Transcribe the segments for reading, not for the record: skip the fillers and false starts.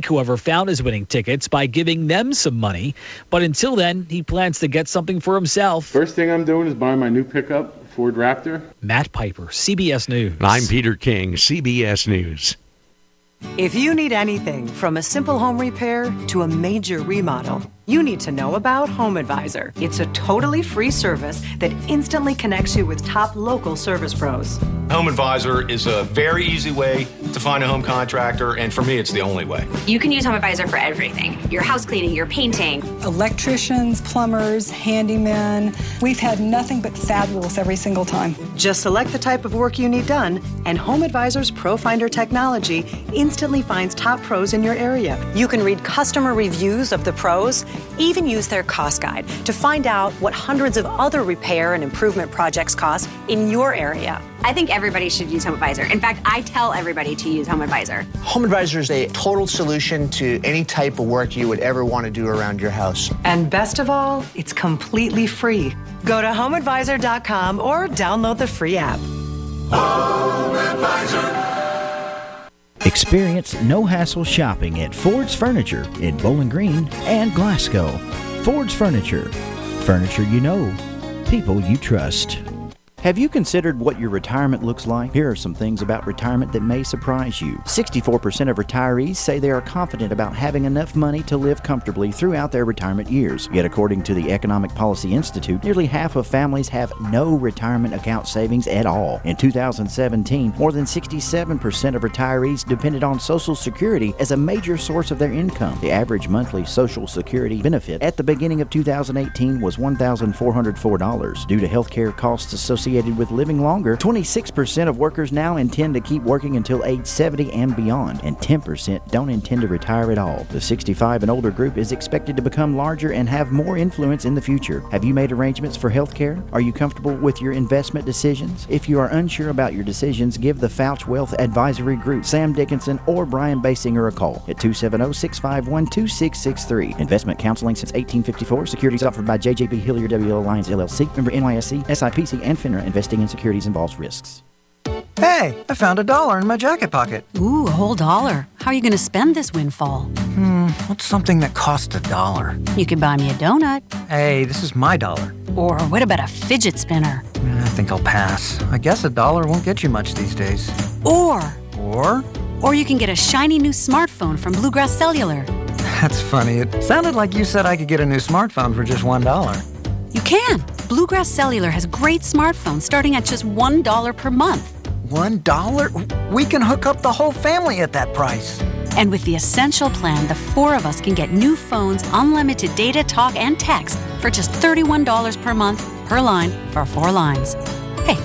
Whoever found his winning tickets by giving them some money. But until then, he plans to get something for himself. First thing I'm doing is buying my new pickup, Ford Raptor. Matt Piper, CBS News. And I'm Peter King, CBS News. If you need anything from a simple home repair to a major remodel, you need to know about Home Advisor. It's a totally free service that instantly connects you with top local service pros. Home Advisor is a very easy way to find a home contractor, and for me, it's the only way. You can use Home Advisor for everything. Your house cleaning, your painting. Electricians, plumbers, handymen. We've had nothing but fabulous every single time. Just select the type of work you need done, and Home Advisor's Pro Finder technology instantly finds top pros in your area. You can read customer reviews of the pros, even use their cost guide to find out what hundreds of other repair and improvement projects cost in your area. I think everybody should use Home Advisor. In fact, I tell everybody to use Home Advisor. Home Advisor is a total solution to any type of work you would ever want to do around your house. And best of all, it's completely free. Go to homeadvisor.com or download the free app. Home Advisor. Experience no-hassle shopping at Ford's Furniture in Bowling Green and Glasgow. Ford's Furniture. Furniture you know. People you trust. Have you considered what your retirement looks like? Here are some things about retirement that may surprise you. 64% of retirees say they are confident about having enough money to live comfortably throughout their retirement years. Yet according to the Economic Policy Institute, nearly half of families have no retirement account savings at all. In 2017, more than 67% of retirees depended on Social Security as a major source of their income. The average monthly Social Security benefit at the beginning of 2018 was $1,404. Due to health care costs associated with living longer, 26% of workers now intend to keep working until age 70 and beyond, and 10% don't intend to retire at all. The 65 and older group is expected to become larger and have more influence in the future. Have you made arrangements for health care? Are you comfortable with your investment decisions? If you are unsure about your decisions, give the Fouch Wealth Advisory Group, Sam Dickinson, or Brian Basinger a call at 270-651-2663. Investment counseling since 1854. Securities offered by JJB Hilliard W. Alliance LLC. Member NYSE, SIPC, and FINRA. Investing in securities involves risks. Hey, I found $1 in my jacket pocket. Ooh, a whole $1. How are you going to spend this windfall? What's something that costs $1? You could buy me a donut. Hey, this is my $1. Or what about a fidget spinner? I think I'll pass. I guess $1 won't get you much these days. Or you can get a shiny new smartphone from Bluegrass Cellular. That's funny. It sounded like you said I could get a new smartphone for just $1. You can. Bluegrass Cellular has great smartphones starting at just $1 per month. $1? We can hook up the whole family at that price. And with the Essential Plan, the 4 of us can get new phones, unlimited data, talk, and text for just $31 per month, per line, for 4 lines. Hey,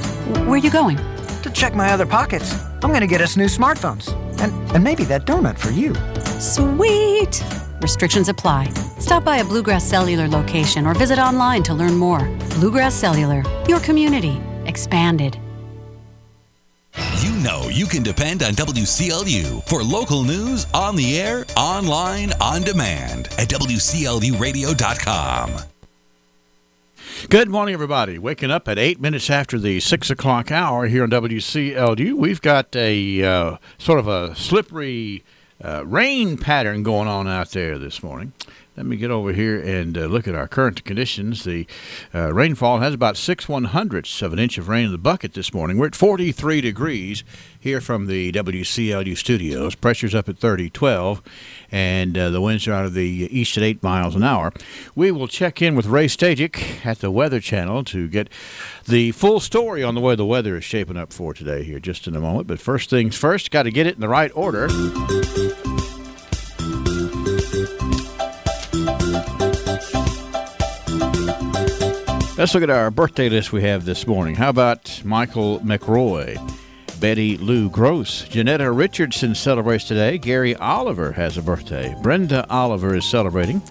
where are you going? To check my other pockets. I'm going to get us new smartphones. And maybe that donut for you. Sweet! Restrictions apply. Stop by a Bluegrass Cellular location or visit online to learn more. Bluegrass Cellular, your community, expanded. You know you can depend on WCLU for local news on the air, online, on demand at WCLUradio.com. Good morning, everybody. Waking up at 8 minutes after the 6 o'clock hour here on WCLU. We've got a sort of a slippery rain pattern going on out there this morning. Let me get over here and look at our current conditions. The rainfall has about 6/100ths of an inch of rain in the bucket this morning. We're at 43 degrees here from the WCLU studios. Pressure's up at 30-12, and the winds are out of the east at 8 miles an hour. We will check in with Ray Stajic at the Weather Channel to get the full story on the way the weather is shaping up for today here just in a moment. But first things first, got to get it in the right order. Let's look at our birthday list we have this morning. How about Michael McRoy, Betty Lou Gross, Janetta Richardson celebrates today. Gary Oliver has a birthday. Brenda Oliver is celebrating.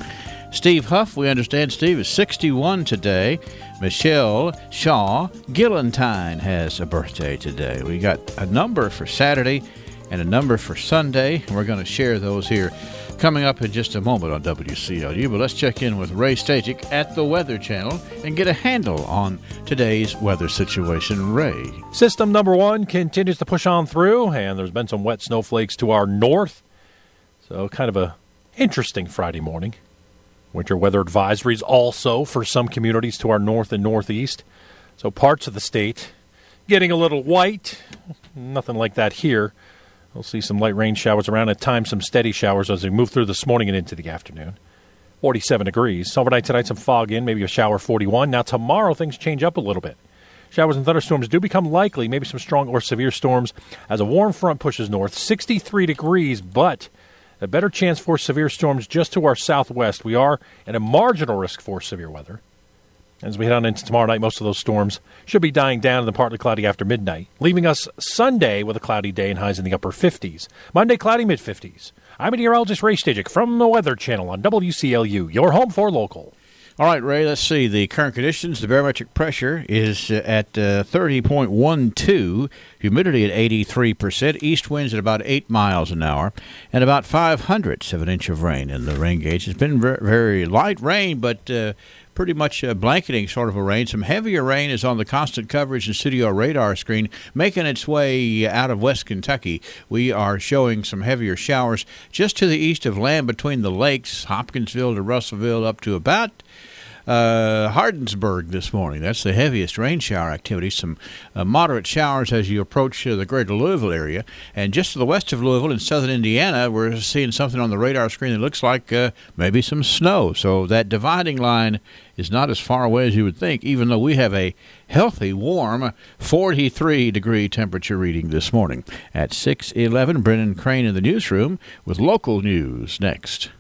Steve Huff, we understand Steve is 61 today. Michelle Shaw Gillentine has a birthday today. We got a number for Saturday and a number for Sunday, and we're going to share those here coming up in just a moment on WCLU. But let's check in with Ray Stajic at the Weather Channel and get a handle on today's weather situation. Ray. System number 1 continues to push on through, and there's been some wet snowflakes to our north. So So kind of a interesting Friday morning. Winter weather advisories also for some communities to our north and northeast. So parts of the state getting a little white. Nothing like that here. We'll see some light rain showers around, at times some steady showers as we move through this morning and into the afternoon. 47 degrees. Overnight tonight, some fog in, maybe a shower, 41. Now tomorrow, things change up a little bit. Showers and thunderstorms do become likely, maybe some strong or severe storms as a warm front pushes north. 63 degrees, but a better chance for severe storms just to our southwest. We are at a marginal risk for severe weather. As we head on into tomorrow night, most of those storms should be dying down and then partly cloudy after midnight, leaving us Sunday with a cloudy day and highs in the upper 50s. Monday, cloudy mid-50s. I'm meteorologist Ray Stajic from the Weather Channel on WCLU, your home for local. All right, Ray, let's see. The current conditions, the barometric pressure is at 30.12, humidity at 83%, east winds at about 8 miles an hour, and about 0.05 of an inch of rain in the rain gauge. It's been very light rain, but pretty much blanketing sort of a rain. Some heavier rain is on the constant coverage and studio radar screen, making its way out of West Kentucky. We are showing some heavier showers just to the east of land between the lakes, Hopkinsville to Russellville, up to about Hardinsburg this morning. That's the heaviest rain shower activity. Some moderate showers as you approach the greater Louisville area. And just to the west of Louisville in southern Indiana, we're seeing something on the radar screen that looks like maybe some snow. So that dividing line is not as far away as you would think, even though we have a healthy, warm 43-degree temperature reading this morning. At 6:11, Brennan Crane in the newsroom with local news next.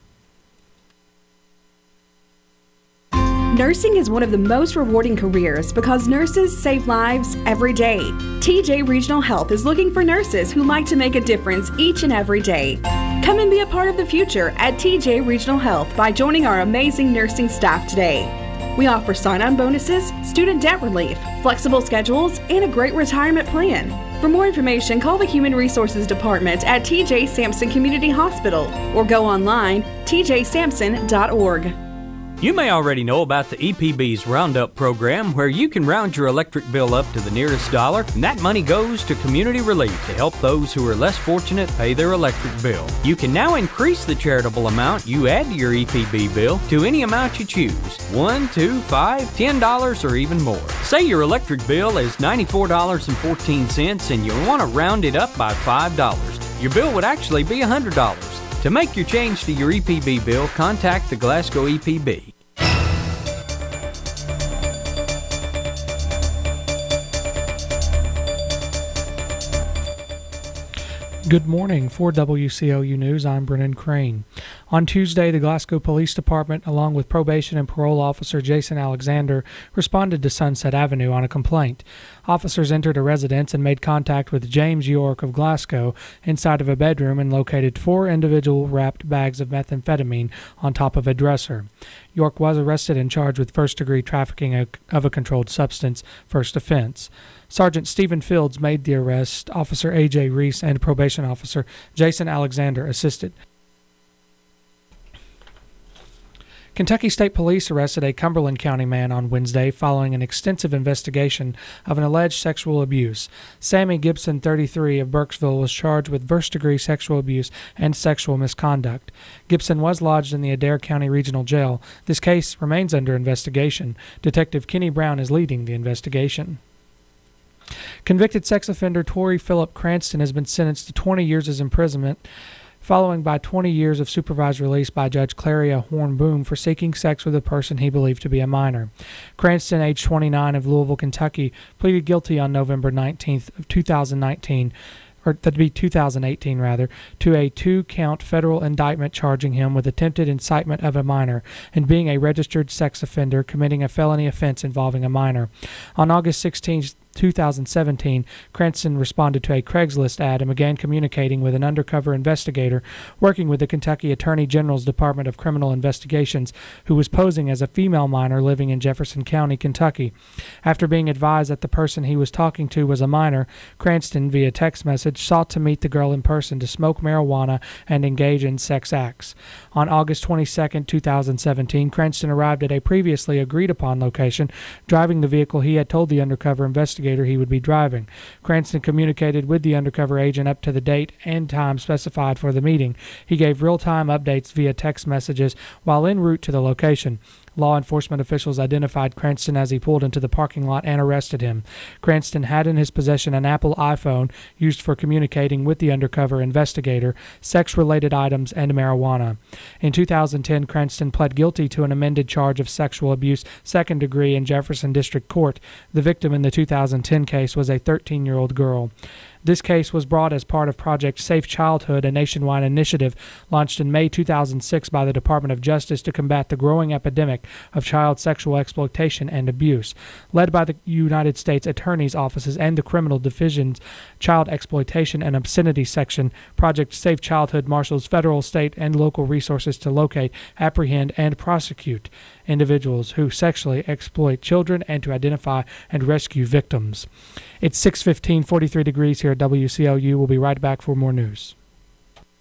Nursing is one of the most rewarding careers because nurses save lives every day. TJ Regional Health is looking for nurses who like to make a difference each and every day. Come and be a part of the future at TJ Regional Health by joining our amazing nursing staff today. We offer sign-on bonuses, student debt relief, flexible schedules, and a great retirement plan. For more information, call the Human Resources Department at TJ Sampson Community Hospital or go online tjsampson.org. You may already know about the EPB's Roundup program, where you can round your electric bill up to the nearest dollar, and that money goes to community relief to help those who are less fortunate pay their electric bill. You can now increase the charitable amount you add to your EPB bill to any amount you choose, $1, $2, $5, $10, or even more. Say your electric bill is $94.14 and you want to round it up by $5. Your bill would actually be $100. To make your change to your EPB bill, contact the Glasgow EPB. Good morning. For WCLU News, I'm Brennan Crane. On Tuesday, the Glasgow Police Department, along with probation and parole officer Jason Alexander, responded to Sunset Avenue on a complaint. Officers entered a residence and made contact with James York of Glasgow inside of a bedroom and located 4 individual wrapped bags of methamphetamine on top of a dresser. York was arrested and charged with first-degree trafficking of a controlled substance, first offense. Sergeant Stephen Fields made the arrest. Officer A.J. Reese and probation officer Jason Alexander assisted. Kentucky State Police arrested a Cumberland County man on Wednesday following an extensive investigation of an alleged sexual abuse. Sammy Gibson, 33, of Burkesville, was charged with first-degree sexual abuse and sexual misconduct. Gibson was lodged in the Adair County Regional Jail. This case remains under investigation. Detective Kenny Brown is leading the investigation. Convicted sex offender Torrey Phillip Cranston has been sentenced to 20 years' imprisonment, following by 20 years of supervised release by Judge Claria Horn-Boom for seeking sex with a person he believed to be a minor. Cranston, age 29, of Louisville, Kentucky, pleaded guilty on November 19th of 2018, to a 2-count federal indictment charging him with attempted incitement of a minor and being a registered sex offender committing a felony offense involving a minor. On August 16th, 2017, Cranston responded to a Craigslist ad and began communicating with an undercover investigator working with the Kentucky Attorney General's Department of Criminal Investigations, who was posing as a female minor living in Jefferson County, Kentucky. After being advised that the person he was talking to was a minor, Cranston, via text message, sought to meet the girl in person to smoke marijuana and engage in sex acts. On August 22, 2017, Cranston arrived at a previously agreed-upon location, driving the vehicle he had told the undercover investigator investigator he would be driving. Cranston communicated with the undercover agent up to the date and time specified for the meeting. He gave real-time updates via text messages while en route to the location. Law enforcement officials identified Cranston as he pulled into the parking lot and arrested him. Cranston had in his possession an Apple iPhone used for communicating with the undercover investigator, sex-related items, and marijuana. In 2010, Cranston pled guilty to an amended charge of sexual abuse, second degree, in Jefferson District Court. The victim in the 2010 case was a 13-year-old girl. This case was brought as part of Project Safe Childhood, a nationwide initiative launched in May 2006 by the Department of Justice to combat the growing epidemic of child sexual exploitation and abuse. Led by the United States Attorney's Offices and the Criminal Division's Child Exploitation and Obscenity Section, Project Safe Childhood marshals federal, state, and local resources to locate, apprehend, and prosecute individuals who sexually exploit children and to identify and rescue victims. It's 6:15, 43 degrees here at WCLU. We'll be right back for more news.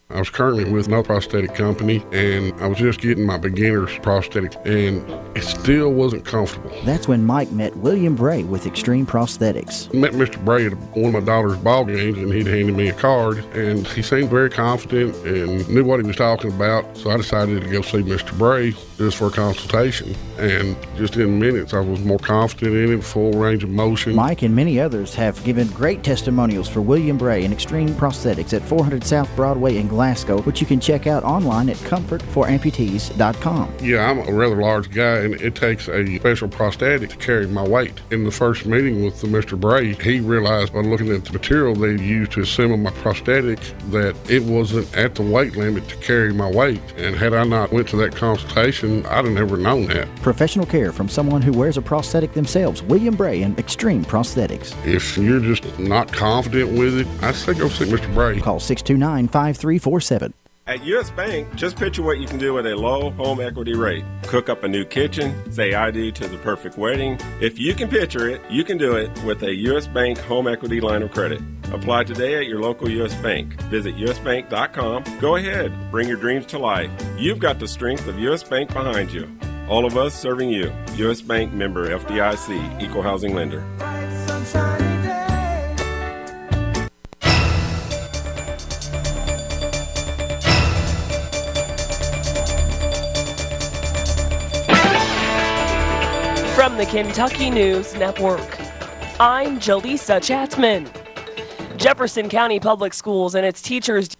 I was currently with another prosthetic company, and I was just getting my beginner's prosthetic, and it still wasn't comfortable. That's when Mike met William Bray with Extreme Prosthetics. I met Mr. Bray at one of my daughter's ball games, and he'd handed me a card, and he seemed very confident and knew what he was talking about, so I decided to go see Mr. Bray just for a consultation, and just in minutes I was more confident in it, full range of motion. Mike and many others have given great testimonials for William Bray and Extreme Prosthetics at 400 South Broadway in Glasgow, which you can check out online at comfortforamputees.com. Yeah, I'm a rather large guy, and it takes a special prosthetic to carry my weight. In the first meeting with Mr. Bray, he realized by looking at the material they used to assemble my prosthetic that it wasn't at the weight limit to carry my weight, and had I not went to that consultation, I'd have never known that. Professional care from someone who wears a prosthetic themselves. William Bray and Extreme Prosthetics. If you're just not confident with it, I'd say go see Mr. Bray. Call 629-5347. At U.S. Bank, just picture what you can do with a low home equity rate. Cook up a new kitchen, say I do to the perfect wedding. If you can picture it, you can do it with a U.S. Bank home equity line of credit. Apply today at your local U.S. Bank. Visit usbank.com. Go ahead, bring your dreams to life. You've got the strength of U.S. Bank behind you. All of us serving you. U.S. Bank member FDIC, equal housing lender. From the Kentucky News Network, I'm Jaleesa Chatzman. Jefferson County Public Schools and its teachers.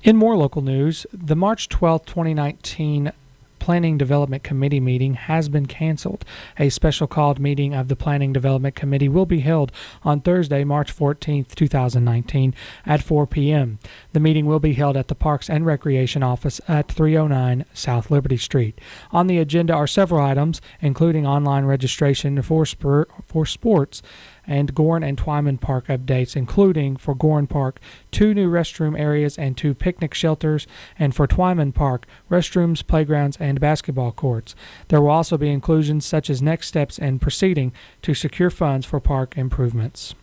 In more local news, the March 12, 2019 Planning Development Committee meeting has been canceled. A special called meeting of the Planning Development Committee will be held on Thursday, March 14, 2019 at 4 p.m. The meeting will be held at the Parks and Recreation Office at 309 South Liberty Street. On the agenda are several items, including online registration for sports and Gorn and Twyman Park updates, including for Gorn Park, 2 new restroom areas and 2 picnic shelters, and for Twyman Park, restrooms, playgrounds, and basketball courts. There will also be inclusions such as next steps in proceeding to secure funds for park improvements.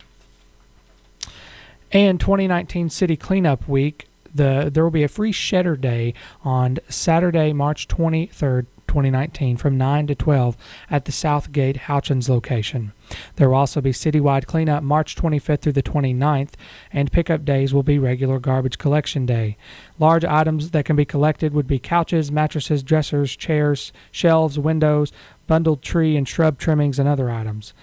And 2019 City Cleanup Week, there will be a free shedder day on Saturday, March 23rd, 2019 from 9 to 12 at the Southgate Houchins location. There will also be citywide cleanup March 25th through the 29th, and pickup days will be regular garbage collection day. Large items that can be collected would be couches, mattresses, dressers, chairs, shelves, windows, bundled tree and shrub trimmings, and other items.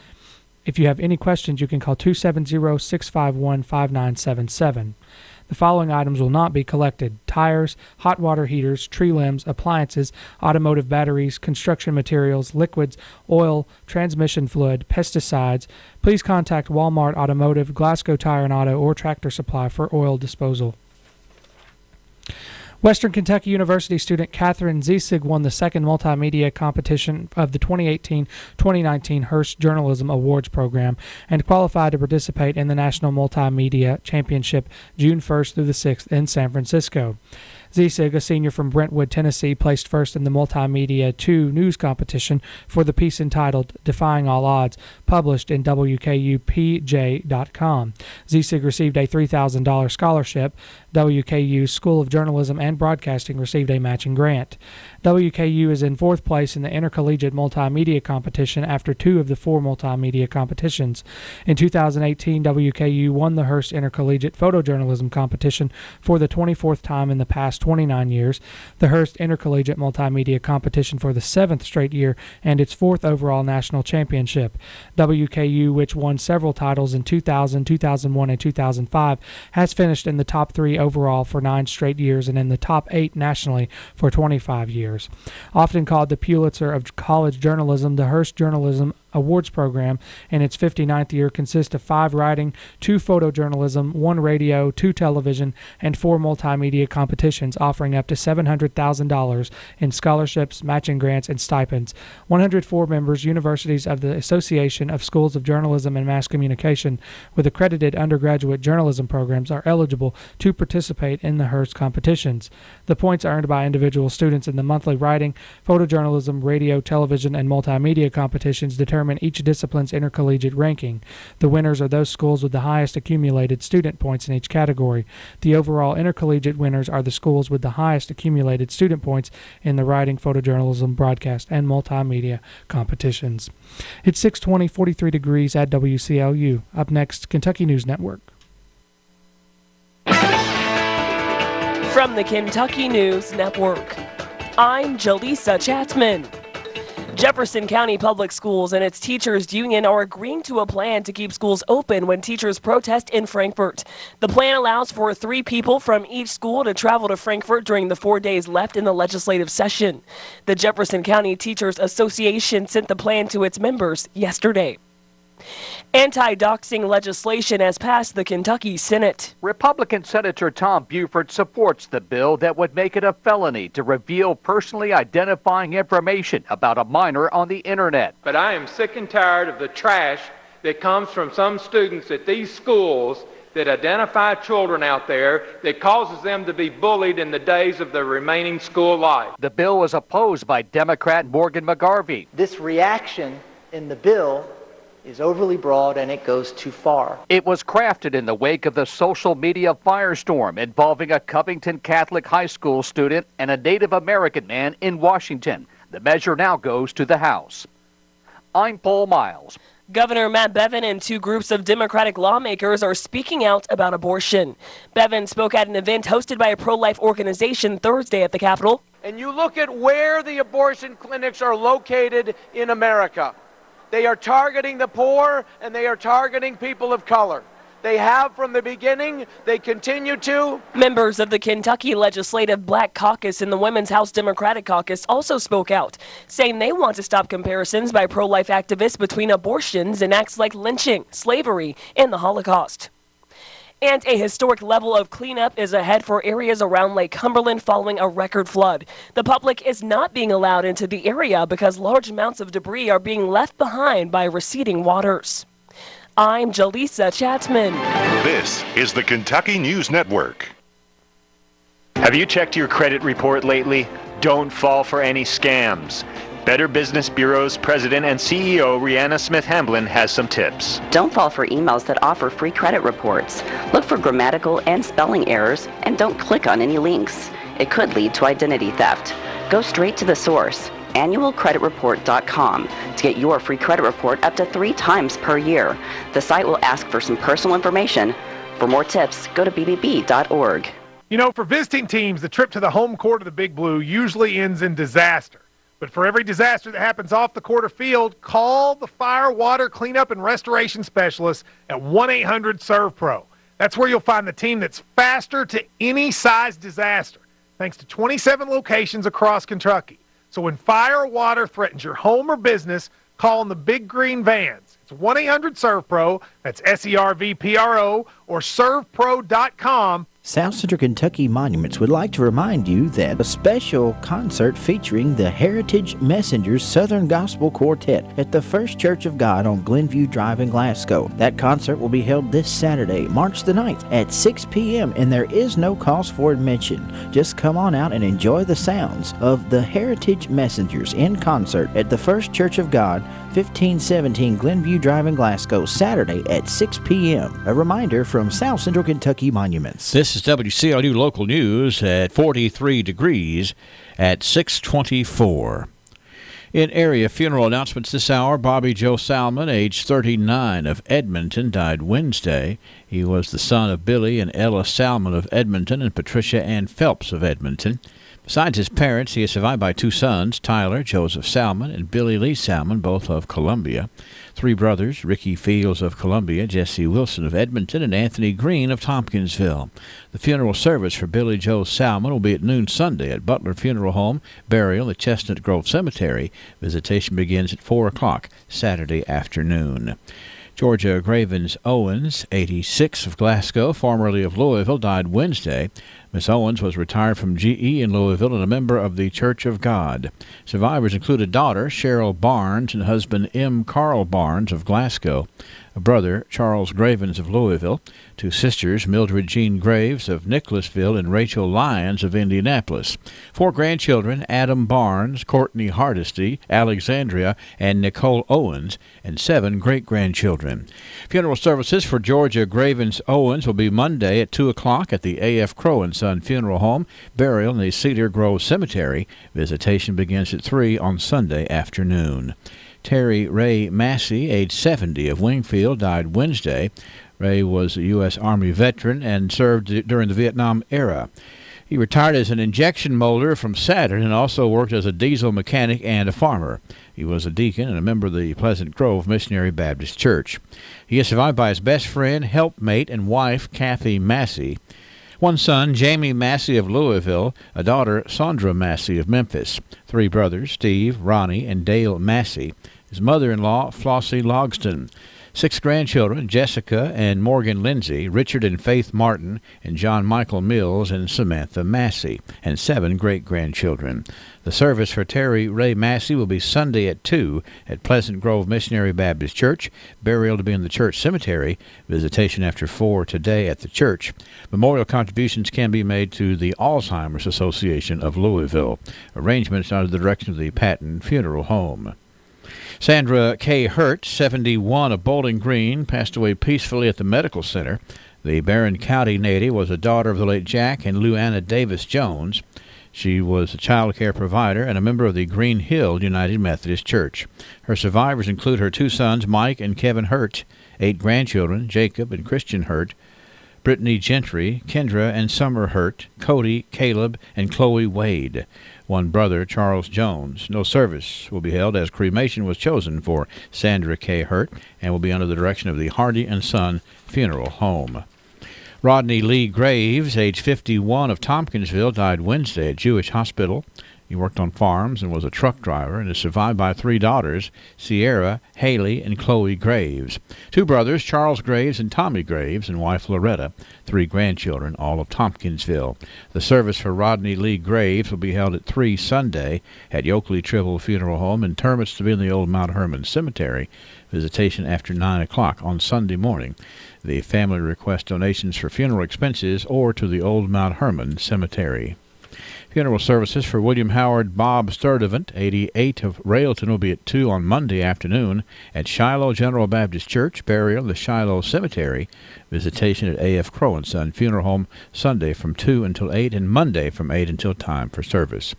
If you have any questions, you can call 270-651-5977. The following items will not be collected: tires, hot water heaters, tree limbs, appliances, automotive batteries, construction materials, liquids, oil, transmission fluid, pesticides. Please contact Walmart Automotive, Glasgow Tire and Auto, or Tractor Supply for oil disposal. Western Kentucky University student Catherine Ziesig won the second multimedia competition of the 2018-2019 Hearst Journalism Awards program and qualified to participate in the National Multimedia Championship June 1st through the 6th in San Francisco. Zisig, a senior from Brentwood, Tennessee, placed first in the Multimedia 2 news competition for the piece entitled Defying All Odds, published in WKUPJ.com. Zisig received a $3,000 scholarship. WKU's School of Journalism and Broadcasting received a matching grant. WKU is in fourth place in the Intercollegiate Multimedia Competition after 2 of the 4 multimedia competitions. In 2018, WKU won the Hearst Intercollegiate Photojournalism Competition for the 24th time in the past 29 years, the Hearst Intercollegiate Multimedia Competition for the 7th straight year, and its 4th overall national championship. WKU, which won several titles in 2000, 2001, and 2005, has finished in the top 3 overall for 9 straight years and in the top 8 nationally for 25 years. Often called the Pulitzer of college journalism, the Hearst Journalism Awards program in its 59th year consists of 5 writing, 2 photojournalism, 1 radio, 2 television, and 4 multimedia competitions, offering up to $700,000 in scholarships, matching grants, and stipends. 104 members, universities of the Association of Schools of Journalism and Mass Communication with accredited undergraduate journalism programs are eligible to participate in the Hearst competitions. The points earned by individual students in the monthly writing, photojournalism, radio, television, and multimedia competitions determine each discipline's intercollegiate ranking. The winners are those schools with the highest accumulated student points in each category. The overall intercollegiate winners are the schools with the highest accumulated student points in the writing, photojournalism, broadcast, and multimedia competitions. It's 6:20, 43 degrees at WCLU. Up next, Kentucky News Network. From the Kentucky News Network, I'm Jaleesa Chapman. Jefferson County Public Schools and its teachers union are agreeing to a plan to keep schools open when teachers protest in Frankfort. The plan allows for 3 people from each school to travel to Frankfort during the 4 days left in the legislative session. The Jefferson County Teachers Association sent the plan to its members yesterday. Anti-doxing legislation has passed the Kentucky Senate. Republican Senator Tom Buford supports the bill that would make it a felony to reveal personally identifying information about a minor on the internet. But I am sick and tired of the trash that comes from some students at these schools that identify children out there that causes them to be bullied in the days of their remaining school life. The bill was opposed by Democrat Morgan McGarvey. This reaction in the bill is overly broad and it goes too far. It was crafted in the wake of the social media firestorm involving a Covington Catholic high school student and a Native American man in Washington. The measure now goes to the House. I'm Paul Miles. Governor Matt Bevin and 2 groups of Democratic lawmakers are speaking out about abortion. Bevin spoke at an event hosted by a pro-life organization Thursday at the Capitol. And you look at where the abortion clinics are located in America. They are targeting the poor and they are targeting people of color. They have from the beginning. They continue to. Members of the Kentucky Legislative Black Caucus and the Women's House Democratic Caucus also spoke out, saying they want to stop comparisons by pro-life activists between abortions and acts like lynching, slavery, and the Holocaust. And a historic level of cleanup is ahead for areas around Lake Cumberland following a record flood. The public is not being allowed into the area because large amounts of debris are being left behind by receding waters. I'm Jaleesa Chapman. This is the Kentucky News Network. Have you checked your credit report lately? Don't fall for any scams. Better Business Bureau's president and CEO, Rihanna Smith-Hamblin, has some tips. Don't fall for emails that offer free credit reports. Look for grammatical and spelling errors, and don't click on any links. It could lead to identity theft. Go straight to the source, annualcreditreport.com, to get your free credit report up to 3 times per year. The site will ask for some personal information. For more tips, go to bbb.org. You know, for visiting teams, the trip to the home court of the Big Blue usually ends in disaster. But for every disaster that happens off the court or field, call the fire, water, cleanup, and restoration specialists at 1-800-SERVE-PRO. That's where you'll find the team that's faster to any size disaster, thanks to 27 locations across Kentucky. So when fire or water threatens your home or business, call on the Big Green Vans. It's 1-800-SERVE-PRO. That's SERVPRO. or servepro.com. South Central Kentucky Monuments would like to remind you that a special concert featuring the Heritage Messengers Southern Gospel Quartet at the First Church of God on Glenview Drive in Glasgow. That concert will be held this Saturday, March the 9th at 6 p.m. and there is no cost for admission. Just come on out and enjoy the sounds of the Heritage Messengers in concert at the First Church of God, 1517 Glenview Drive in Glasgow, Saturday at 6 p.m. A reminder from South Central Kentucky Monuments. This is WCLU Local News at 43 degrees at 6:24. In area funeral announcements this hour, Bobby Joe Salmon, age 39, of Edmonton, died Wednesday. He was the son of Billy and Ella Salmon of Edmonton and Patricia Ann Phelps of Edmonton. Besides his parents, he is survived by two sons, Tyler Joseph Salmon and Billy Lee Salmon, both of Columbia. Three brothers, Ricky Fields of Columbia, Jesse Wilson of Edmonton, and Anthony Green of Tompkinsville. The funeral service for Billy Joe Salmon will be at noon Sunday at Butler Funeral Home, burial at Chestnut Grove Cemetery. Visitation begins at 4 o'clock Saturday afternoon. Georgia Gravens Owens, 86, of Glasgow, formerly of Louisville, died Wednesday. Miss Owens was retired from GE in Louisville and a member of the Church of God. Survivors included daughter Cheryl Barnes and husband M. Carl Barnes of Glasgow, a brother Charles Gravens of Louisville, two sisters Mildred Jean Graves of Nicholasville and Rachel Lyons of Indianapolis, four grandchildren Adam Barnes, Courtney Hardesty, Alexandria, and Nicole Owens, and seven great-grandchildren. Funeral services for Georgia Gravens Owens will be Monday at 2 o'clock at the A.F. Crow & Son Funeral Home, burial in the Cedar Grove Cemetery. Visitation begins at 3 on Sunday afternoon. Terry Ray Massey, age 70, of Wingfield, died Wednesday. Ray was a U.S. Army veteran and served during the Vietnam era. He retired as an injection molder from Saturn and also worked as a diesel mechanic and a farmer. He was a deacon and a member of the Pleasant Grove Missionary Baptist Church. He is survived by his best friend, helpmate, and wife, Kathy Massey. One son, Jamie Massey of Louisville, a daughter, Sandra Massey of Memphis, three brothers, Steve, Ronnie, and Dale Massey, his mother-in-law, Flossie Logston, six grandchildren, Jessica and Morgan Lindsay, Richard and Faith Martin, and John Michael Mills and Samantha Massey, and seven great-grandchildren. The service for Terry Ray Massey will be Sunday at 2 at Pleasant Grove Missionary Baptist Church, burial to be in the church cemetery, visitation after 4 today at the church. Memorial contributions can be made to the Alzheimer's Association of Louisville. Arrangements under the direction of the Patton Funeral Home. Sandra K. Hurt, 71, of Bowling Green, passed away peacefully at the medical center. The Barron County native was a daughter of the late Jack and Luanna Davis Jones. She was a child care provider and a member of the Green Hill United Methodist Church. Her survivors include her two sons, Mike and Kevin Hurt, 8 grandchildren, Jacob and Christian Hurt, Brittany Gentry, Kendra and Summer Hurt, Cody, Caleb, and Chloe Wade. One brother, Charles Jones. No service will be held as cremation was chosen for Sandra K. Hurt and will be under the direction of the Hardy and Son Funeral Home. Rodney Lee Graves, age 51, of Tompkinsville, died Wednesday at Jewish Hospital. He worked on farms and was a truck driver and is survived by 3 daughters, Sierra, Haley, and Chloe Graves. 2 brothers, Charles Graves and Tommy Graves, and wife Loretta. 3 grandchildren, all of Tompkinsville. The service for Rodney Lee Graves will be held at 3 Sunday at Yoakley Tribble Funeral Home, and terminus to be in the old Mount Hermon Cemetery. Visitation after 9 o'clock on Sunday morning. The family requests donations for funeral expenses or to the old Mount Hermon Cemetery. Funeral services for William Howard Bob Sturdivant, 88, of Railton, will be at 2 on Monday afternoon at Shiloh General Baptist Church, burial at the Shiloh Cemetery. Visitation at A.F. Crow & Son Funeral Home Sunday from 2 until 8 and Monday from 8 until time for service.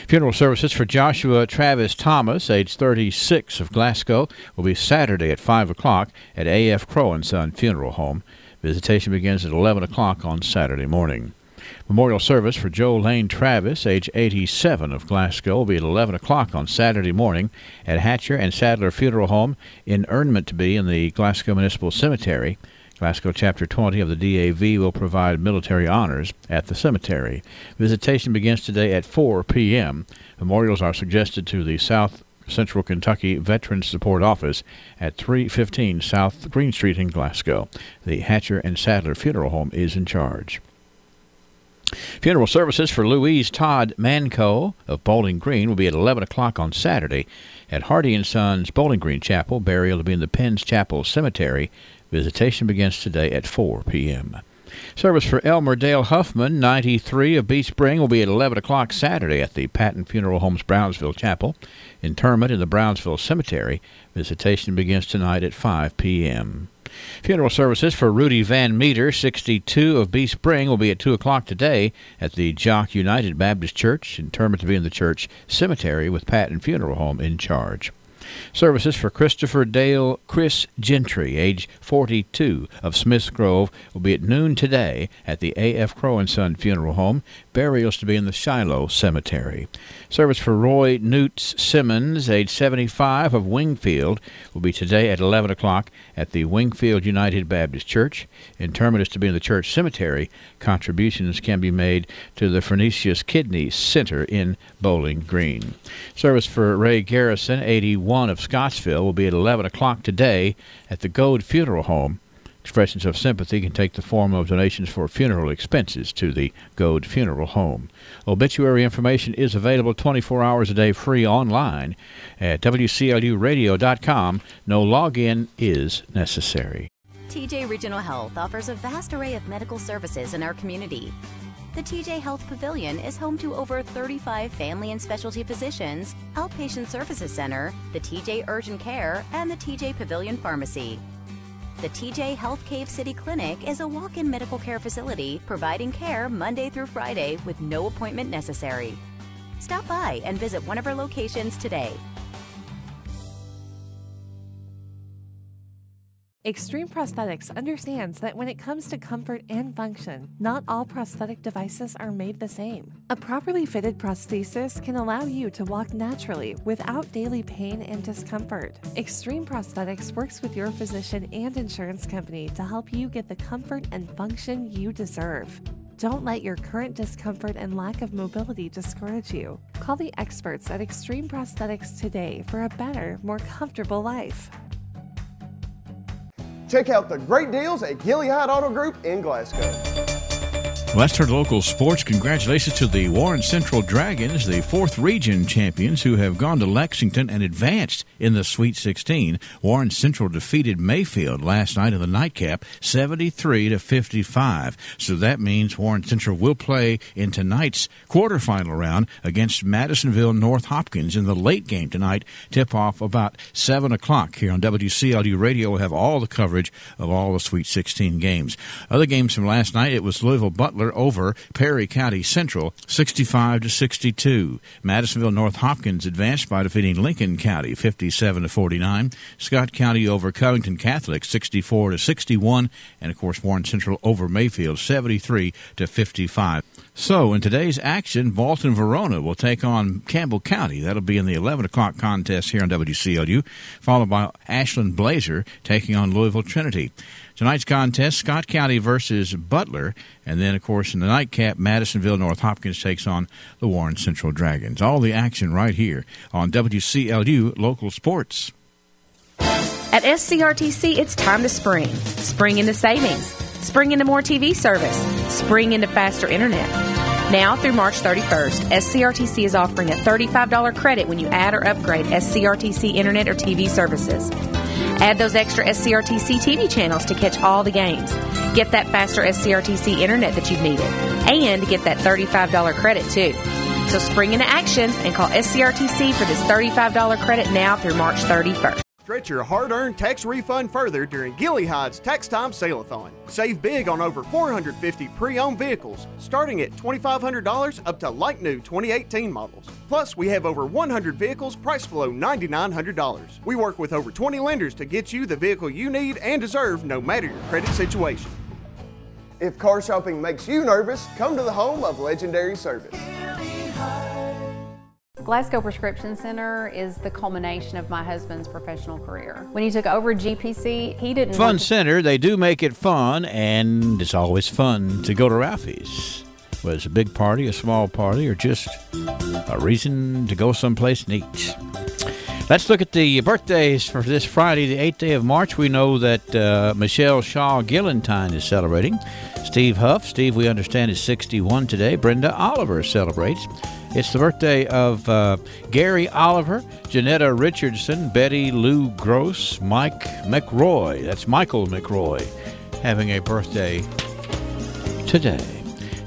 Funeral services for Joshua Travis Thomas, age 36, of Glasgow, will be Saturday at 5 o'clock at A.F. Crow & Son Funeral Home. Visitation begins at 11 o'clock on Saturday morning. Memorial service for Joe Lane Travis, age 87, of Glasgow, will be at 11 o'clock on Saturday morning at Hatcher and Sadler Funeral Home, in Ernment to be in the Glasgow Municipal Cemetery. Glasgow Chapter 20 of the DAV will provide military honors at the cemetery. Visitation begins today at 4 p.m. Memorials are suggested to the South Central Kentucky Veterans Support Office at 315 South Green Street in Glasgow. The Hatcher and Sadler Funeral Home is in charge. Funeral services for Louise Todd Manco of Bowling Green will be at 11 o'clock on Saturday at Hardy & Sons Bowling Green Chapel. Burial will be in the Penns Chapel Cemetery. Visitation begins today at 4 p.m. Service for Elmer Dale Huffman, 93, of Bee Spring, will be at 11 o'clock Saturday at the Patton Funeral Home's Brownsville Chapel. Interment in the Brownsville Cemetery. Visitation begins tonight at 5 p.m. Funeral services for Rudy Van Meter, 62, of Bee Spring, will be at 2 o'clock today at the Jock United Baptist Church. Interment to be in the church cemetery with Patton Funeral Home in charge. Services for Christopher Dale Chris Gentry, age 42, of Smiths Grove, will be at noon today at the A.F. Crow & Son Funeral Home. Burials to be in the Shiloh Cemetery. Service for Roy Newts Simmons, age 75, of Wingfield, will be today at 11 o'clock at the Wingfield United Baptist Church. Interment is to be in the church cemetery. Contributions can be made to the Pernicious Kidney Center in Bowling Green. Service for Ray Garrison, 81, of Scottsville, will be at 11 o'clock today at the Goad Funeral Home. Expressions of sympathy can take the form of donations for funeral expenses to the Goad Funeral Home. Obituary information is available 24 hours a day free online at WCLUradio.com. No login is necessary. TJ Regional Health offers a vast array of medical services in our community. The TJ Health Pavilion is home to over 35 family and specialty physicians, Outpatient Services Center, the TJ Urgent Care, and the TJ Pavilion Pharmacy. The TJ Health Cave City Clinic is a walk-in medical care facility providing care Monday through Friday with no appointment necessary. Stop by and visit one of our locations today. Extreme Prosthetics understands that when it comes to comfort and function, not all prosthetic devices are made the same. A properly fitted prosthesis can allow you to walk naturally without daily pain and discomfort. Extreme Prosthetics works with your physician and insurance company to help you get the comfort and function you deserve. Don't let your current discomfort and lack of mobility discourage you. Call the experts at Extreme Prosthetics today for a better, more comfortable life. Check out the great deals at Gilead Auto Group in Glasgow. Let's turn to local sports. Congratulations to the Warren Central Dragons, the 4th region champions, who have gone to Lexington and advanced in the Sweet 16. Warren Central defeated Mayfield last night in the nightcap, 73-55. So that means Warren Central will play in tonight's quarterfinal round against Madisonville North Hopkins in the late game tonight. Tip-off about 7 o'clock here on WCLU Radio. We'll have all the coverage of all the Sweet 16 games. Other games from last night, it was Louisville Butler over Perry County Central, 65-62. Madisonville North Hopkins advanced by defeating Lincoln County, 57-49. Scott County over Covington Catholic, 64-61. And, of course, Warren Central over Mayfield, 73-55. So, in today's action, Bolton Verona will take on Campbell County. That'll be in the 11 o'clock contest here on WCLU, followed by Ashland Blazer taking on Louisville Trinity. Tonight's contest, Scott County versus Butler, and then, of course, in the nightcap, Madisonville North Hopkins takes on the Warren Central Dragons. All the action right here on WCLU Local Sports. At SCRTC, it's time to spring. Spring into savings. Spring into more TV service. Spring into faster internet. Now through March 31st, SCRTC is offering a $35 credit when you add or upgrade SCRTC internet or TV services. Add those extra SCRTC TV channels to catch all the games. Get that faster SCRTC internet that you've needed. And get that $35 credit too. So spring into action and call SCRTC for this $35 credit now through March 31st. Stretch your hard-earned tax refund further during Gilead's Tax Time Sale-a-thon. Save big on over 450 pre-owned vehicles, starting at $2,500 up to like-new 2018 models. Plus, we have over 100 vehicles priced below $9,900. We work with over 20 lenders to get you the vehicle you need and deserve, no matter your credit situation. If car shopping makes you nervous, come to the home of legendary service. Glasgow Prescription Center is the culmination of my husband's professional career. When he took over GPC, he didn't... Fun Center, they do make it fun, and it's always fun to go to Ralphie's. Whether it's a big party, a small party, or just a reason to go someplace neat. Let's look at the birthdays for this Friday, the 8th day of March. We know that Michelle Shaw Gillentine is celebrating. Steve Huff, Steve, we understand, is 61 today. Brenda Oliver celebrates. It's the birthday of Gary Oliver, Janetta Richardson, Betty Lou Gross, Mike McRoy. That's Michael McRoy having a birthday today.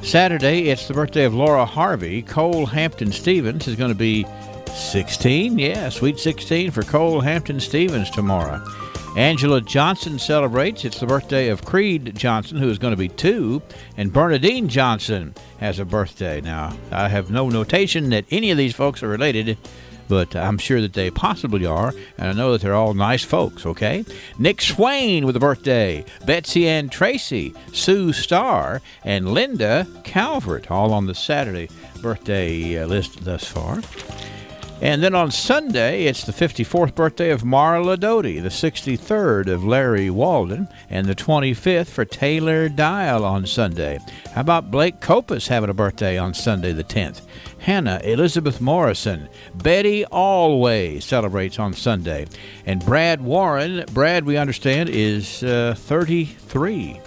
Saturday, it's the birthday of Laura Harvey. Cole Hampton Stevens is going to be 16. Yeah, sweet 16 for Cole Hampton Stevens tomorrow. Angela Johnson celebrates. It's the birthday of Creed Johnson, who is going to be 2. And Bernadine Johnson has a birthday. Now, I have no notation that any of these folks are related, but I'm sure that they possibly are, and I know that they're all nice folks, okay? Nick Swain with a birthday, Betsy Ann Tracy, Sue Starr, and Linda Calvert, all on the Saturday birthday list thus far. And then on Sunday, it's the 54th birthday of Marla Doty, the 63rd of Larry Walden, and the 25th for Taylor Dial on Sunday. How about Blake Copas having a birthday on Sunday the 10th? Hannah Elizabeth Morrison, Betty Always celebrates on Sunday. And Brad Warren, Brad, we understand, is 33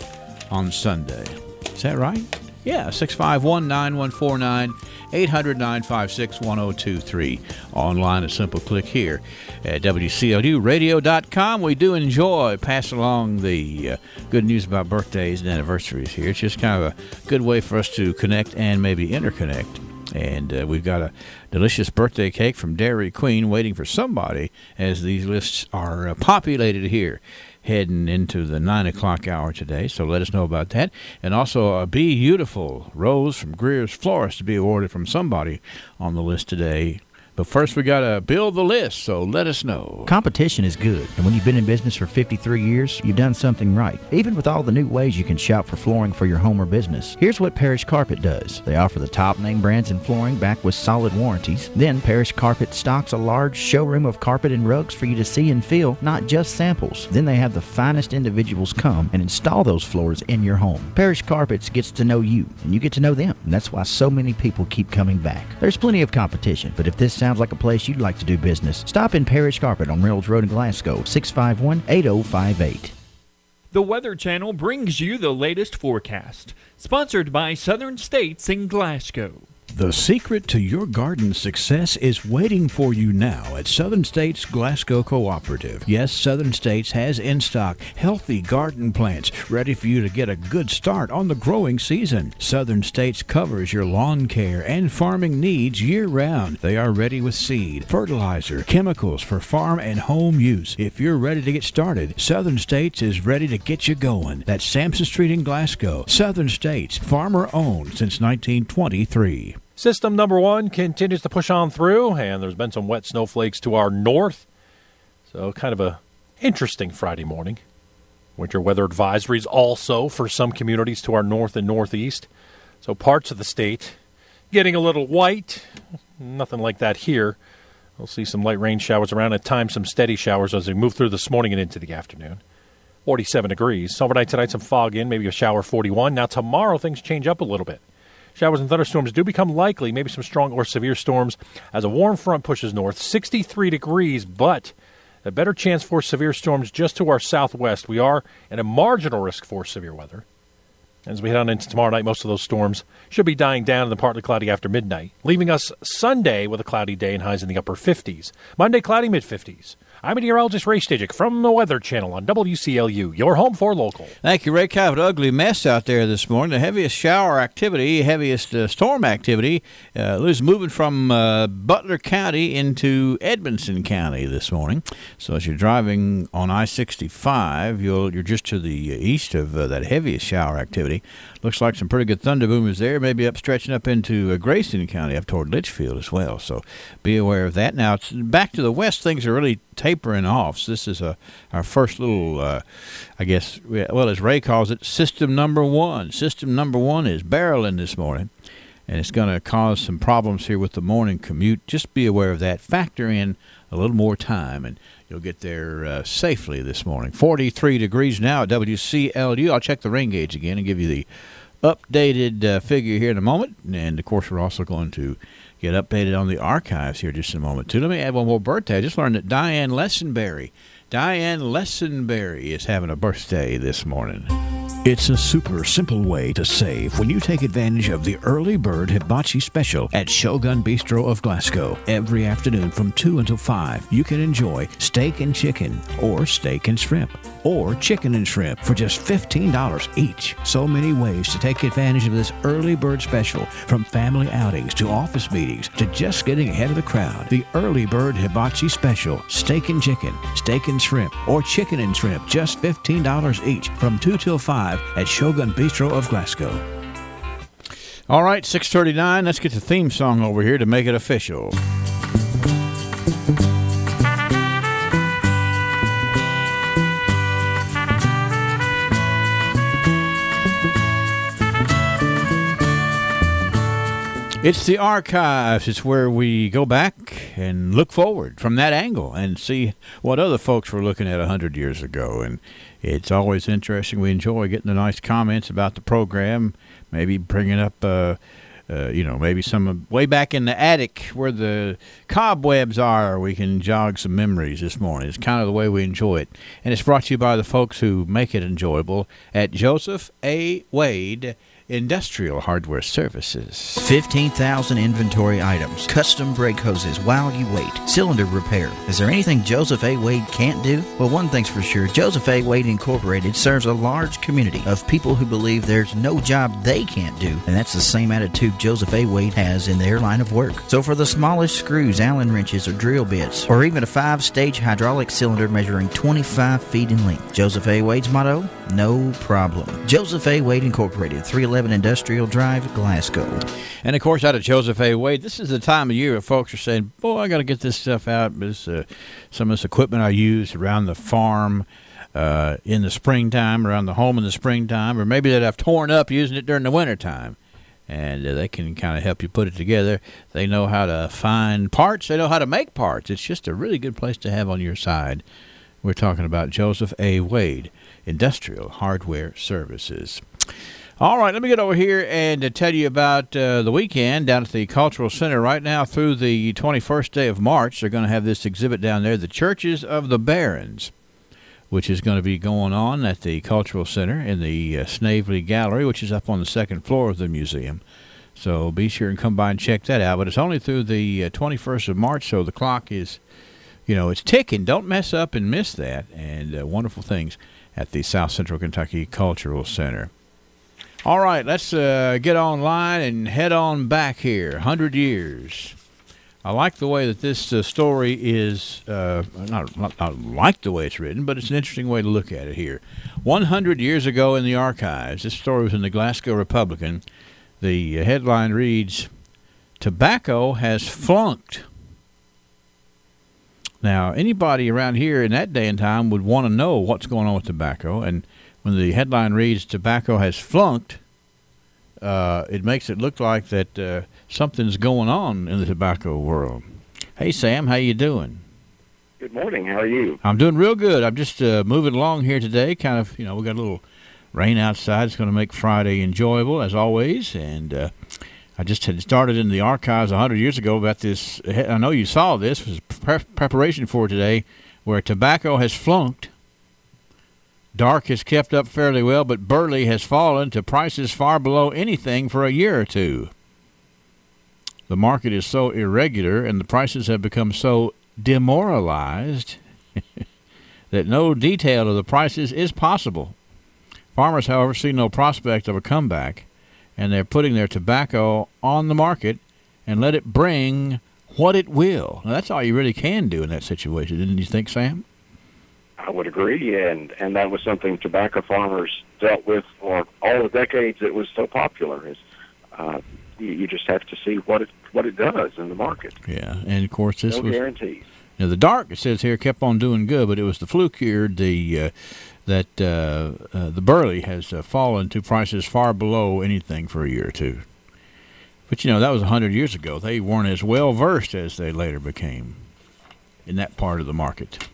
on Sunday. Is that right? Yeah, 651-9149. 800-956-1023. Online, a simple click here at WCLUradio.com. We do enjoy passing along the good news about birthdays and anniversaries here. It's just kind of a good way for us to connect and maybe interconnect. And we've got a delicious birthday cake from Dairy Queen waiting for somebody as these lists are populated here, heading into the 9 o'clock hour today, so let us know about that. And also a beautiful rose from Greer's Florist to be awarded from somebody on the list today. But first, we got to build the list, so let us know. Competition is good, and when you've been in business for 53 years, you've done something right. Even with all the new ways you can shop for flooring for your home or business. Here's what Parrish Carpet does. They offer the top name brands in flooring backed with solid warranties. Then Parrish Carpet stocks a large showroom of carpet and rugs for you to see and feel, not just samples. Then they have the finest individuals come and install those floors in your home. Parrish Carpets gets to know you, and you get to know them, and that's why so many people keep coming back. There's plenty of competition, but if this sounds like a place you'd like to do business, stop in Parrish Carpet on Rails Road in Glasgow, 651-8058. The Weather Channel brings you the latest forecast, sponsored by Southern States in Glasgow. The secret to your garden's success is waiting for you now at Southern States Glasgow Cooperative. Yes, Southern States has in stock healthy garden plants ready for you to get a good start on the growing season. Southern States covers your lawn care and farming needs year-round. They are ready with seed, fertilizer, chemicals for farm and home use. If you're ready to get started, Southern States is ready to get you going. That's Sampson Street in Glasgow. Southern States, farmer-owned since 1923. System number 1 continues to push on through, and there's been some wet snowflakes to our north. So kind of a interesting Friday morning. Winter weather advisories also for some communities to our north and northeast. So parts of the state getting a little white. Nothing like that here. We'll see some light rain showers around, at times some steady showers as we move through this morning and into the afternoon. 47 degrees. Overnight tonight, some fog in, maybe a shower, 41. Now tomorrow, things change up a little bit. Showers and thunderstorms do become likely, maybe some strong or severe storms as a warm front pushes north. 63 degrees, but a better chance for severe storms just to our southwest. We are at a marginal risk for severe weather. As we head on into tomorrow night, most of those storms should be dying down in the partly cloudy after midnight, leaving us Sunday with a cloudy day and highs in the upper 50s. Monday, cloudy mid-50s. I'm meteorologist Ray Stajic from the Weather Channel on WCLU, your home for local. Thank you, Ray. Kind of an ugly mess out there this morning. The heaviest shower activity, heaviest storm activity is moving from Butler County into Edmonson County this morning. So as you're driving on I-65, you're just to the east of that heaviest shower activity. Looks like some pretty good thunder boomers there, maybe stretching up into Grayson County up toward Litchfield as well. So be aware of that. Now, back to the west, things are really tapering off. So this is our first little, I guess, well, as Ray calls it, system number 1. System number 1 is barreling this morning, and it's going to cause some problems here with the morning commute. Just be aware of that. Factor in a little more time, and you'll get there safely this morning. 43 degrees now at WCLU. I'll check the rain gauge again and give you the updated figure here in a moment. And, of course, we're also going to get updated on the archives here just in a moment, too. Let me add one more birthday. I just learned that Diane Lessenberry is having a birthday this morning. It's a super simple way to save when you take advantage of the Early Bird Hibachi Special at Shogun Bistro of Glasgow. Every afternoon from 2 until 5, you can enjoy steak and chicken, or steak and shrimp, or chicken and shrimp for just $15 each. So many ways to take advantage of this Early Bird Special, from family outings to office meetings to just getting ahead of the crowd. The Early Bird Hibachi Special, steak and chicken, steak and shrimp, or chicken and shrimp, just $15 each from 2 till 5 at Shogun Bistro of Glasgow. All right, 6:39. Let's get the theme song over here to make it official. It's the archives. It's where we go back and look forward from that angle and see what other folks were looking at 100 years ago. And it's always interesting. We enjoy getting the nice comments about the program, maybe bringing up, maybe some way back in the attic where the cobwebs are. We can jog some memories this morning. It's kind of the way we enjoy it. And it's brought to you by the folks who make it enjoyable at Joseph A. Wade Industrial Hardware Services. 15,000 inventory items, custom brake hoses while you wait, cylinder repair. Is there anything Joseph A. Wade can't do? Well, one thing's for sure, Joseph A. Wade Incorporated serves a large community of people who believe there's no job they can't do, and that's the same attitude Joseph A. Wade has in their line of work. So for the smallest screws, Allen wrenches, or drill bits, or even a 5-stage hydraulic cylinder measuring 25 feet in length, Joseph A. Wade's motto? No problem. Joseph A. Wade Incorporated, 311 Industrial Drive, Glasgow. And, of course, out of Joseph A. Wade, this is the time of year where folks are saying, boy, I got to get this stuff out. Some of this equipment I use around the farm in the springtime, around the home in the springtime, or maybe that I've torn up using it during the wintertime. And they can kind of help you put it together. They know how to find parts. They know how to make parts. It's just a really good place to have on your side. We're talking about Joseph A. Wade Industrial Hardware Services. All right, let me get over here and tell you about the weekend down at the Cultural Center. Right now through the 21st day of March, they're going to have this exhibit down there, The Churches of the Barons, which is going to be going on at the Cultural Center in the Snavely Gallery, which is up on the second floor of the museum. So be sure and come by and check that out. But it's only through the 21st of March, so the clock is, it's ticking. Don't mess up and miss that. And wonderful things at the South Central Kentucky Cultural Center. All right, let's get online and head on back here. 100 years. I like the way that this story is, not like the way it's written, but it's an interesting way to look at it here. 100 years ago in the archives, this story was in the Glasgow Republican. The headline reads, "Tobacco has flunked." Now, anybody around here in that day and time would want to know what's going on with tobacco, and when the headline reads, "Tobacco has flunked," it makes it look like that something's going on in the tobacco world. Hey, Sam, how you doing? Good morning. How are you? I'm doing real good. I'm just moving along here today. Kind of, we got a little rain outside. It's going to make Friday enjoyable, as always. And I just had started in the archives 100 years ago about this. I know you saw this. It was preparation for today, where tobacco has flunked. Dark has kept up fairly well, but burley has fallen to prices far below anything for a year or two. The market is so irregular and the prices have become so demoralized that no detail of the prices is possible. Farmers, however, see no prospect of a comeback, and they're putting their tobacco on the market and let it bring what it will. Now, that's all you really can do in that situation, didn't you think, Sam? I would agree, and that was something tobacco farmers dealt with for all the decades it was so popular. You just have to see what it does in the market. Yeah, and of course this was guarantees. The dark, it says here, kept on doing good, but it was the fluke here the burley has fallen to prices far below anything for a year or two. But that was 100 years ago. They weren't as well versed as they later became in that part of the market.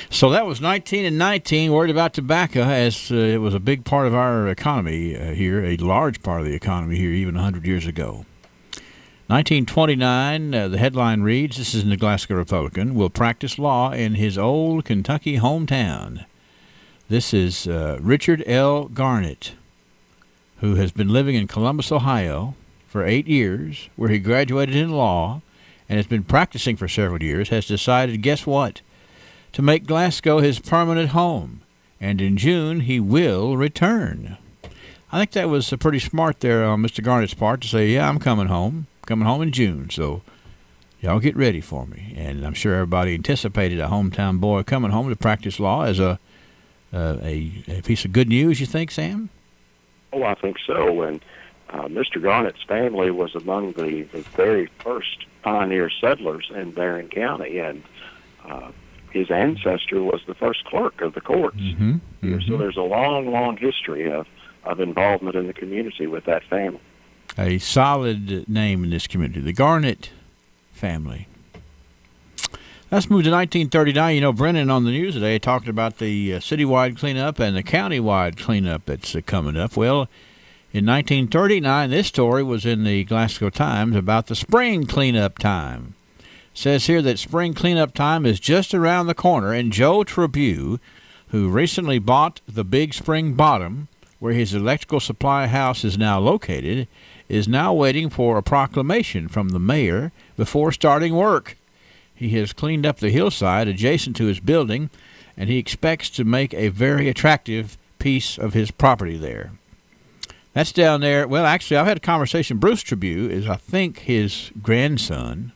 So that was 19 and 19. Worried about tobacco, as it was a big part of our economy here, a large part of the economy here, even 100 years ago. 1929, the headline reads, this is in the Glasgow Republican, will practice law in his old Kentucky hometown. This is Richard L. Garnett, who has been living in Columbus, Ohio for 8 years, where he graduated in law and has been practicing for several years, has decided, guess what, to make Glasgow his permanent home. And in June, he will return. I think that was pretty smart there on Mr. Garnett's part to say, yeah, I'm coming home in June, so y'all get ready for me. And I'm sure everybody anticipated a hometown boy coming home to practice law as a piece of good news, you think, Sam? Oh, I think so. And Mr. Garnett's family was among the very first pioneer settlers in Barron County, and his ancestor was the first clerk of the courts. So there's a long, long history of involvement in the community with that family. A solid name in this community, the Garnett family. Let's move to 1939. You know, Brennan on the news today talking about the citywide cleanup and the countywide cleanup that's coming up. Well, in 1939, this story was in the Glasgow Times about the spring cleanup time. It says here that spring cleanup time is just around the corner, and Joe Tribune, who recently bought the Big Spring Bottom, where his electrical supply house is now located, is now waiting for a proclamation from the mayor before starting work. He has cleaned up the hillside adjacent to his building, and he expects to make a very attractive piece of his property there. That's down there. Well, actually, I've had a conversation. Bruce Tribune is, I think, his grandson.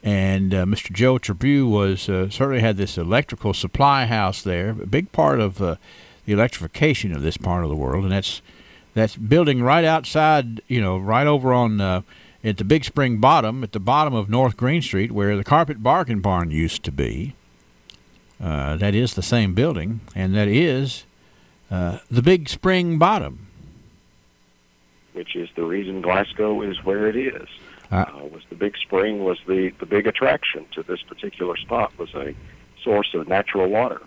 And Mr. Joe Tribune was certainly had this electrical supply house there, a big part of the electrification of this part of the world, and that's building right outside, right over on at the Big Spring Bottom, at the bottom of North Green Street, where the Carpet Bargain Barn used to be. That is the same building, and that is the Big Spring Bottom, which is the reason Glasgow is where it is. Was the Big Spring was the big attraction to this particular spot, was a source of natural water.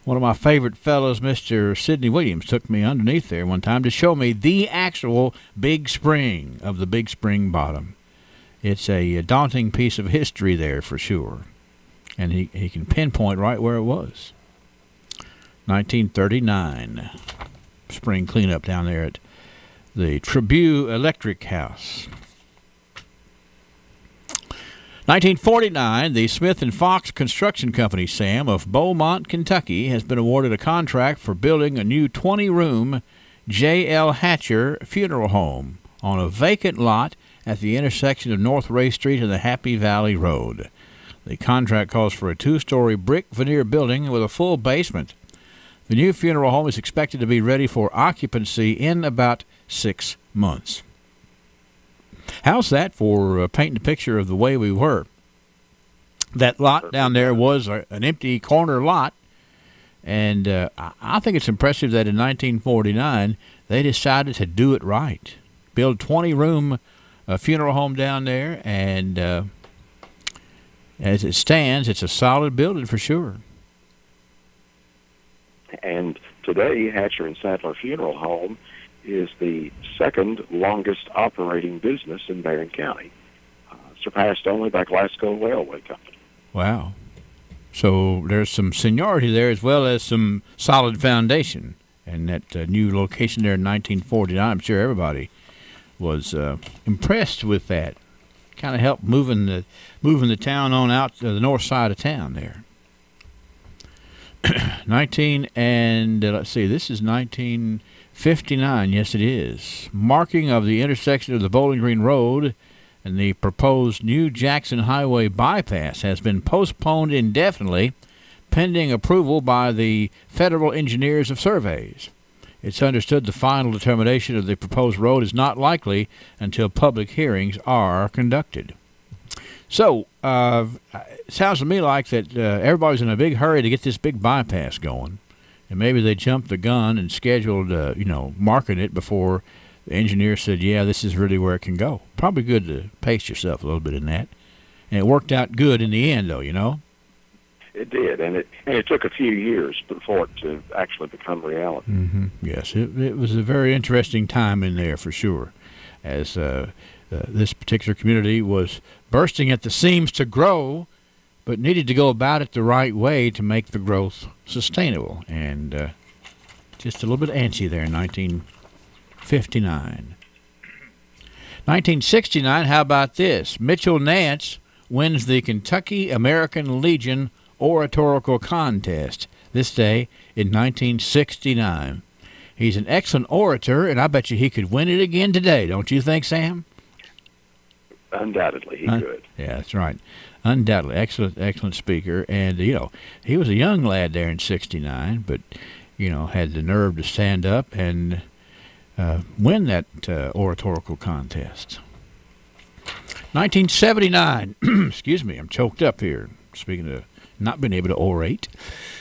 One of my favorite fellows, Mr. Sidney Williams, took me underneath there one time to show me the actual Big Spring of the Big Spring Bottom. It's a daunting piece of history there for sure, and he can pinpoint right where it was. 1939, spring cleanup down there at the Tribune Electric House. 1949, the Smith & Fox Construction Company, Sam, of Beaumont, Kentucky, has been awarded a contract for building a new 20-room J.L. Hatcher funeral home on a vacant lot at the intersection of North Ray Street and the Happy Valley Road. The contract calls for a 2-story brick veneer building with a full basement. The new funeral home is expected to be ready for occupancy in about 6 months. How's that for painting a picture of the way we were? That lot down there was an empty corner lot, and I think it's impressive that in 1949 they decided to do it right. Build 20-room funeral home down there, and as it stands, it's a solid building for sure. And today, Hatcher and Sadler Funeral Home is the second longest operating business in Barron County, surpassed only by Glasgow Railway Company. Wow. So there's some seniority there as well as some solid foundation. And that new location there in 1949, I'm sure everybody was impressed with that. Kind of helped moving the town on out to the north side of town there. 1959, yes it is. Marking of the intersection of the Bowling Green Road and the proposed new Jackson Highway bypass has been postponed indefinitely pending approval by the Federal Engineers of Surveys. It's understood the final determination of the proposed road is not likely until public hearings are conducted. So, it sounds to me like that everybody's in a big hurry to get this big bypass going. And maybe they jumped the gun and scheduled, marking it before the engineer said, yeah, this is really where it can go. Probably good to pace yourself a little bit in that. And it worked out good in the end, though, It did, and it took a few years for it to actually become reality. Mm-hmm. Yes, it was a very interesting time in there for sure, as this particular community was bursting at the seams to grow, but needed to go about it the right way to make the growth sustainable. And just a little bit antsy there in 1959. 1969, how about this? Mitchell Nance wins the Kentucky American Legion Oratorical Contest this day in 1969. He's an excellent orator, and I bet you he could win it again today. Don't you think, Sam? Undoubtedly, he could. Yeah, that's right. Undoubtedly. Excellent speaker. And, he was a young lad there in 69, but, had the nerve to stand up and win that oratorical contest. 1979. Excuse me, I'm choked up here. Speaking of not being able to orate.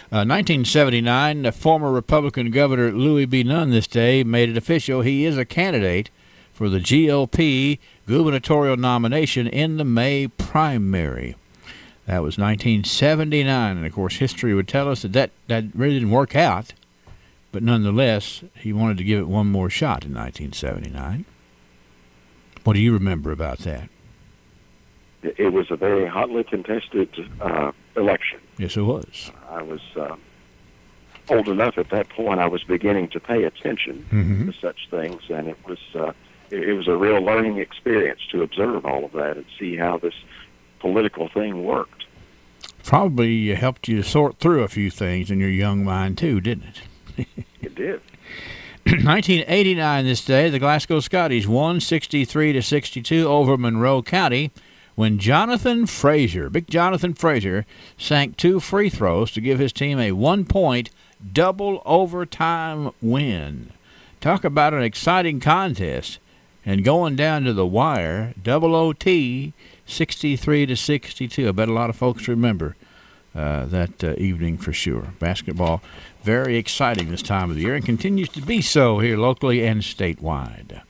1979, the former Republican Governor Louis B. Nunn this day made it official he is a candidate for the GOP gubernatorial nomination in the May primary. That was 1979, and of course history would tell us that really didn't work out, but nonetheless, he wanted to give it one more shot in 1979. What do you remember about that? It was a very hotly contested election. Yes, it was. I was old enough at that point. I was beginning to pay attention to such things, and it was a real learning experience to observe all of that and see how this political thing worked. Probably helped you sort through a few things in your young mind too, didn't it? It did. 1989 this day, the Glasgow Scotties won 63-62 over Monroe County when Jonathan Frazier, big Jonathan Frazier, sank 2 free throws to give his team a 1-point double overtime win. Talk about an exciting contest. And going down to the wire, double OT, 63-62. I bet a lot of folks remember that evening for sure. Basketball, very exciting this time of the year and continues to be so here locally and statewide.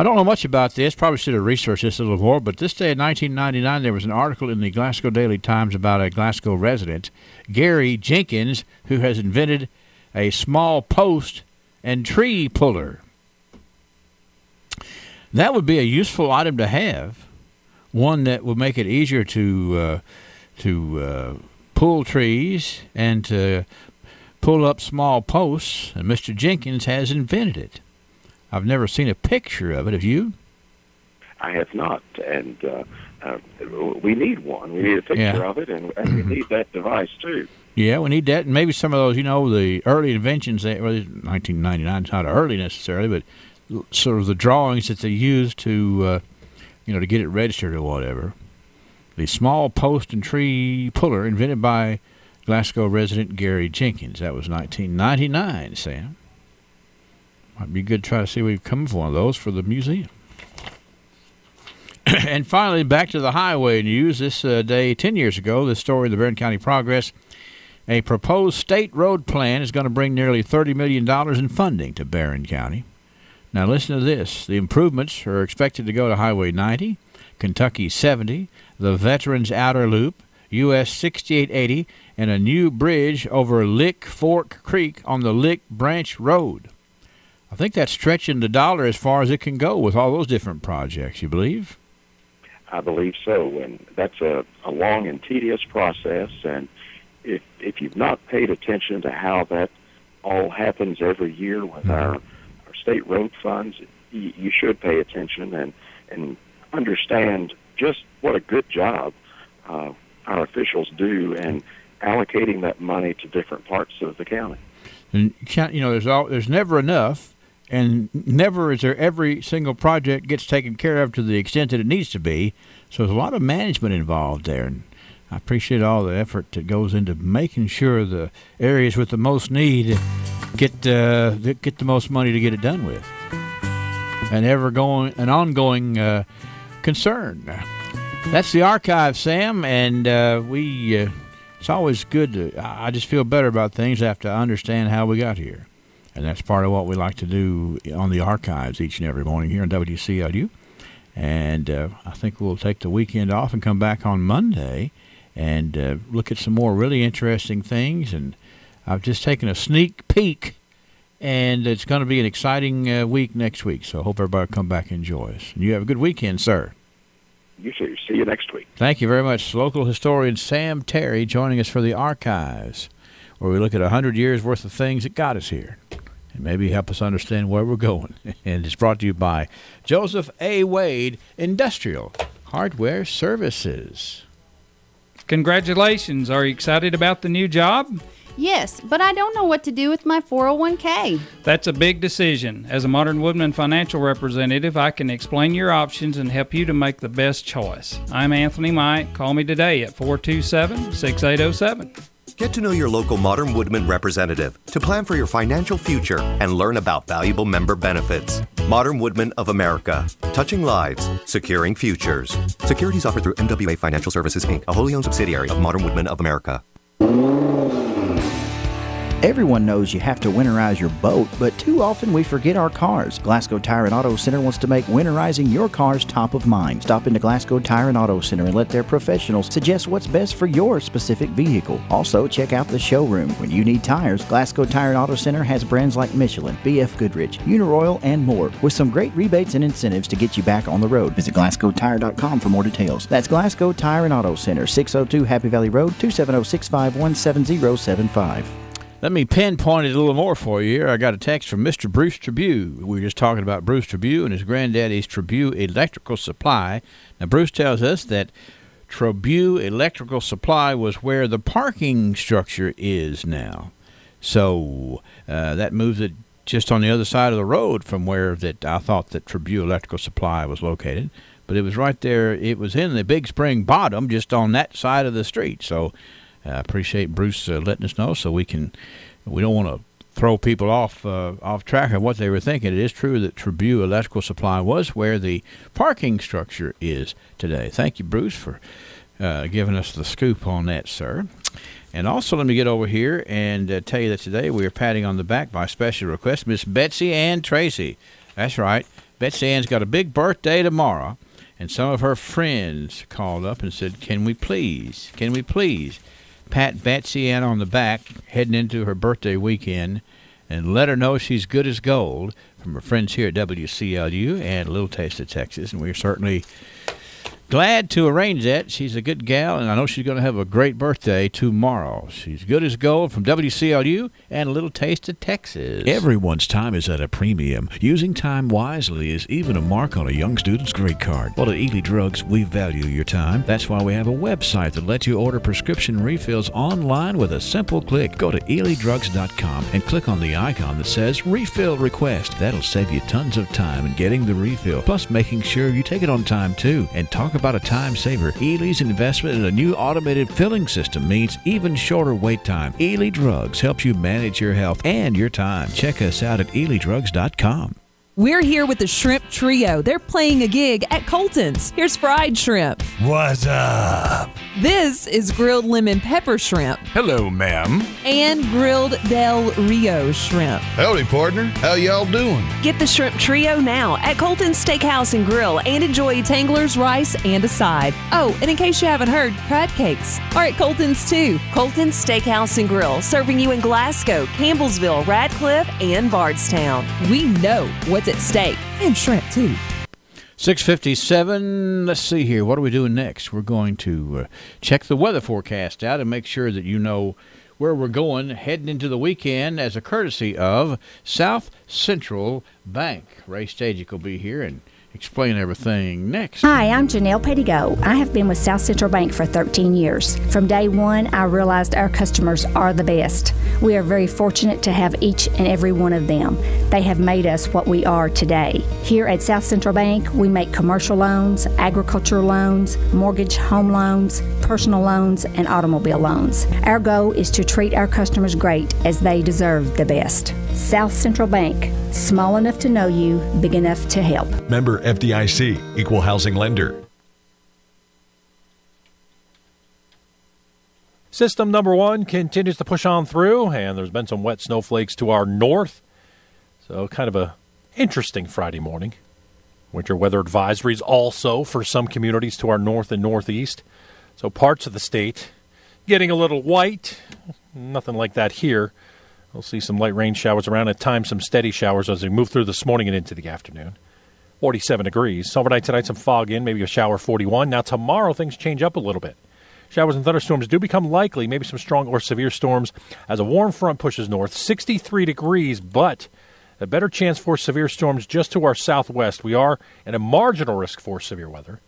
I don't know much about this. Probably should have researched this a little more, but this day in 1999, there was an article in the Glasgow Daily Times about a Glasgow resident, Gary Jenkins, who has invented a small post and tree puller. That would be a useful item to have, one that would make it easier to pull trees and to pull up small posts, and Mr. Jenkins has invented it. I've never seen a picture of it. Have you? I have not, and we need one. We need a picture of it, and we need that device, too. Yeah, we need that, and maybe some of those, the early inventions, 1999 is not early necessarily, but sort of the drawings that they used to, to get it registered or whatever. The small post and tree puller invented by Glasgow resident Gary Jenkins. That was 1999, Sam. Might be good to try to see if we can come for one of those for the museum. And finally, back to the highway news. This day, 10 years ago, this story in the Barron County Progress, a proposed state road plan is going to bring nearly $30 million in funding to Barron County. Now listen to this. The improvements are expected to go to Highway 90, Kentucky 70, the Veterans Outer Loop, US 6880, and a new bridge over Lick Fork Creek on the Lick Branch Road. I think that's stretching the dollar as far as it can go with all those different projects, you believe? I believe so, and that's a long and tedious process, and if you've not paid attention to how that all happens every year with our state road funds, you should pay attention and understand just what a good job our officials do in allocating that money to different parts of the county. And there's never enough, and never is there every single project gets taken care of to the extent that it needs to be. So there's a lot of management involved there, and I appreciate all the effort that goes into making sure the areas with the most need get the most money to get it done with. An ongoing concern. That's the archive, Sam, and it's always good I just feel better about things after I understand how we got here. And that's part of what we like to do on the archives each and every morning here on WCLU. And I think we'll take the weekend off and come back on Monday and look at some more really interesting things. And I've just taken a sneak peek, and it's going to be an exciting week next week. So I hope everybody will come back and enjoy us. And you have a good weekend, sir. You too. See you next week. Thank you very much. Local historian Sam Terry joining us for the Archives, where we look at 100 years' worth of things that got us here and maybe help us understand where we're going. And it's brought to you by Joseph A. Wade Industrial Hardware Services. Congratulations. Are you excited about the new job? Yes, but I don't know what to do with my 401k. That's a big decision. As a Modern Woodman financial representative, I can explain your options and help you to make the best choice. I'm Anthony Mike. Call me today at 427-6807. Get to know your local Modern Woodman representative to plan for your financial future and learn about valuable member benefits. Modern Woodman of America. Touching lives, securing futures. Securities offered through MWA Financial Services, Inc., a wholly owned subsidiary of Modern Woodman of America. Everyone knows you have to winterize your boat, but too often we forget our cars. Glasgow Tire and Auto Center wants to make winterizing your cars top of mind. Stop into Glasgow Tire and Auto Center and let their professionals suggest what's best for your specific vehicle. Also, check out the showroom. When you need tires, Glasgow Tire and Auto Center has brands like Michelin, BF Goodrich, Uniroyal, and more, with some great rebates and incentives to get you back on the road. Visit GlasgowTire.com for more details. That's Glasgow Tire and Auto Center, 602 Happy Valley Road, 270-651-7075. Let me pinpoint it a little more for you here. I got a text from Mr. Bruce Tribue. We were just talking about Bruce Tribue and his granddaddy's Tribue Electrical Supply. Now, Bruce tells us that Tribue Electrical Supply was where the parking structure is now. So that moves it just on the other side of the road from where that I thought that Tribue Electrical Supply was located. But it was right there. It was in the Big Spring Bottom, just on that side of the street. So I appreciate Bruce letting us know, so we don't want to throw people off track of what they were thinking. It is true that Tribune Electrical Supply was where the parking structure is today. Thank you, Bruce, for giving us the scoop on that, sir. And also, let me get over here and tell you that today we are patting on the back by special request Miss Betsy Ann Tracy. That's right. Betsy Ann's got a big birthday tomorrow, and some of her friends called up and said, can we please pat Betsy Ann on the back heading into her birthday weekend and let her know she's good as gold from her friends here at WCLU and a little taste of Texas. And we're certainly glad to arrange that. She's a good gal, and I know she's going to have a great birthday tomorrow. She's good as gold from WCLU and a little taste of Texas. Everyone's time is at a premium. Using time wisely is even a mark on a young student's grade card. Well, at Ely Drugs, we value your time. That's why we have a website that lets you order prescription refills online with a simple click. Go to ElyDrugs.com and click on the icon that says Refill Request. That'll save you tons of time in getting the refill, plus making sure you take it on time, too. And talk about a time saver. Ely's investment in a new automated filling system means even shorter wait time. Ely Drugs helps you manage your health and your time. Check us out at ElyDrugs.com. We're here with the Shrimp Trio. They're playing a gig at Colton's. Here's fried shrimp. What's up? This is grilled lemon pepper shrimp. Hello, ma'am. And grilled Del Rio shrimp. Howdy, partner. How y'all doing? Get the Shrimp Trio now at Colton's Steakhouse and Grill and enjoy tanglers, rice, and a side. Oh, and in case you haven't heard, crab cakes are at Colton's too. Colton's Steakhouse and Grill, serving you in Glasgow, Campbellsville, Radcliffe, and Bardstown. We know what's at stake, and shrimp too. 6:57. Let's see here. What are we doing next? We're going to check the weather forecast out and make sure that you know where we're going heading into the weekend as a courtesy of South Central Bank. Ray Stajic will be here and explain everything next. Hi, I'm Janelle Pettigo. I have been with South Central Bank for 13 years. From day one, I realized our customers are the best. We are very fortunate to have each and every one of them. They have made us what we are today. Here at South Central Bank, we make commercial loans, agricultural loans, mortgage home loans, personal loans, and automobile loans. Our goal is to treat our customers great, as they deserve the best. South Central Bank, small enough to know you, big enough to help. Member FDIC, Equal Housing Lender. System number one continues to push on through, and there's been some wet snowflakes to our north. So kind of a interesting Friday morning. Winter weather advisories also for some communities to our north and northeast. So parts of the state getting a little white. Nothing like that here. We'll see some light rain showers around, at times some steady showers as we move through this morning and into the afternoon. 47 degrees. Overnight tonight, some fog in, maybe a shower, 41. Now tomorrow, things change up a little bit. Showers and thunderstorms do become likely, maybe some strong or severe storms as a warm front pushes north. 63 degrees, but a better chance for severe storms just to our southwest. We are at a marginal risk for severe weather.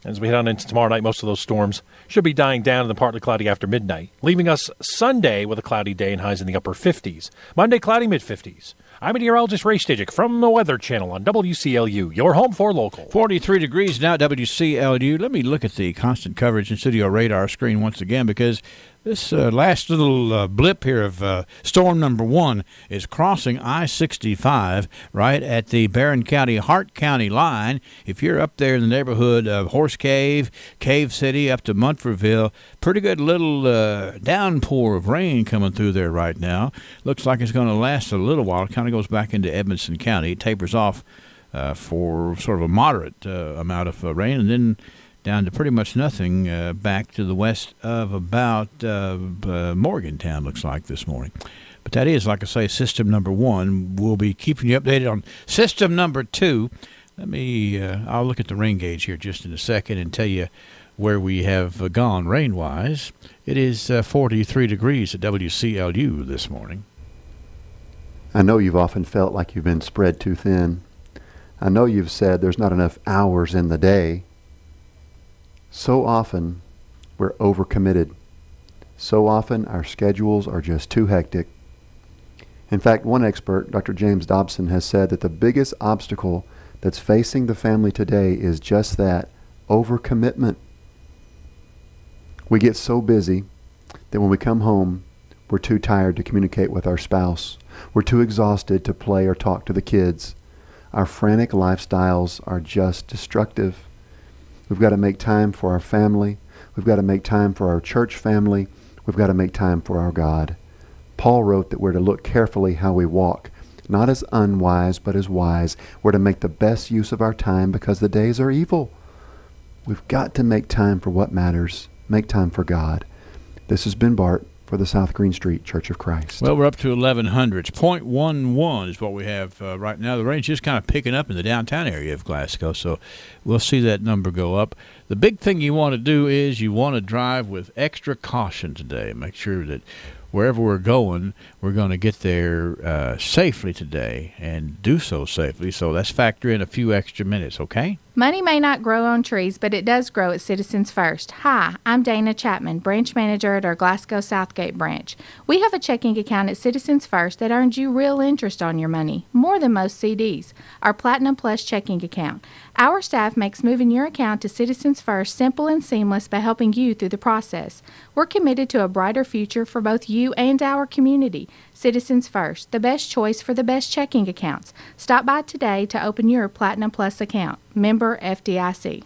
As we head on into tomorrow night, most of those storms should be dying down in the partly cloudy after midnight, leaving us Sunday with a cloudy day and highs in the upper 50s. Monday, cloudy mid-50s. I'm meteorologist Ray Stajic from the Weather Channel on WCLU, your home for local. 43 degrees now, WCLU. Let me look at the constant coverage and studio radar screen once again, because this last little blip here of storm number 1 is crossing I-65 right at the Barron County, Hart County line. If you're up there in the neighborhood of Horse Cave, Cave City, up to Munfordville, pretty good little downpour of rain coming through there right now. Looks like it's going to last a little while. It kind of goes back into Edmonson County. It tapers off for sort of a moderate amount of rain, and then down to pretty much nothing back to the west of about Morgantown, looks like, this morning. But that is, like I say, system number 1. We'll be keeping you updated on system number 2. I'll look at the rain gauge here just in a second and tell you where we have gone rain-wise. It is 43 degrees at WCLU this morning. I know you've often felt like you've been spread too thin. I know you've said there's not enough hours in the day. So often, we're overcommitted. So often, our schedules are just too hectic. In fact, one expert, Dr. James Dobson, has said that the biggest obstacle that's facing the family today is just that, overcommitment. We get so busy that when we come home, we're too tired to communicate with our spouse. We're too exhausted to play or talk to the kids. Our frantic lifestyles are just destructive. We've got to make time for our family. We've got to make time for our church family. We've got to make time for our God. Paul wrote that we're to look carefully how we walk, not as unwise, but as wise. We're to make the best use of our time because the days are evil. We've got to make time for what matters. Make time for God. This has been Bart for the South Green Street Church of Christ. Well, we're up to 1100s. 0.11 is what we have right now. The rain's just kind of picking up in the downtown area of Glasgow, so we'll see that number go up. The big thing you want to do is you want to drive with extra caution today. Make sure that wherever we're going to get there safely today and do so safely. So let's factor in a few extra minutes, okay? Money may not grow on trees, but it does grow at Citizens First. Hi, I'm Dana Chapman, branch manager at our Glasgow Southgate branch. We have a checking account at Citizens First that earns you real interest on your money, more than most CDs. Our Platinum Plus checking account. Our staff makes moving your account to Citizens First simple and seamless by helping you through the process. We're committed to a brighter future for both you and our community. Citizens First, the best choice for the best checking accounts. Stop by today to open your Platinum Plus account. Member FDIC.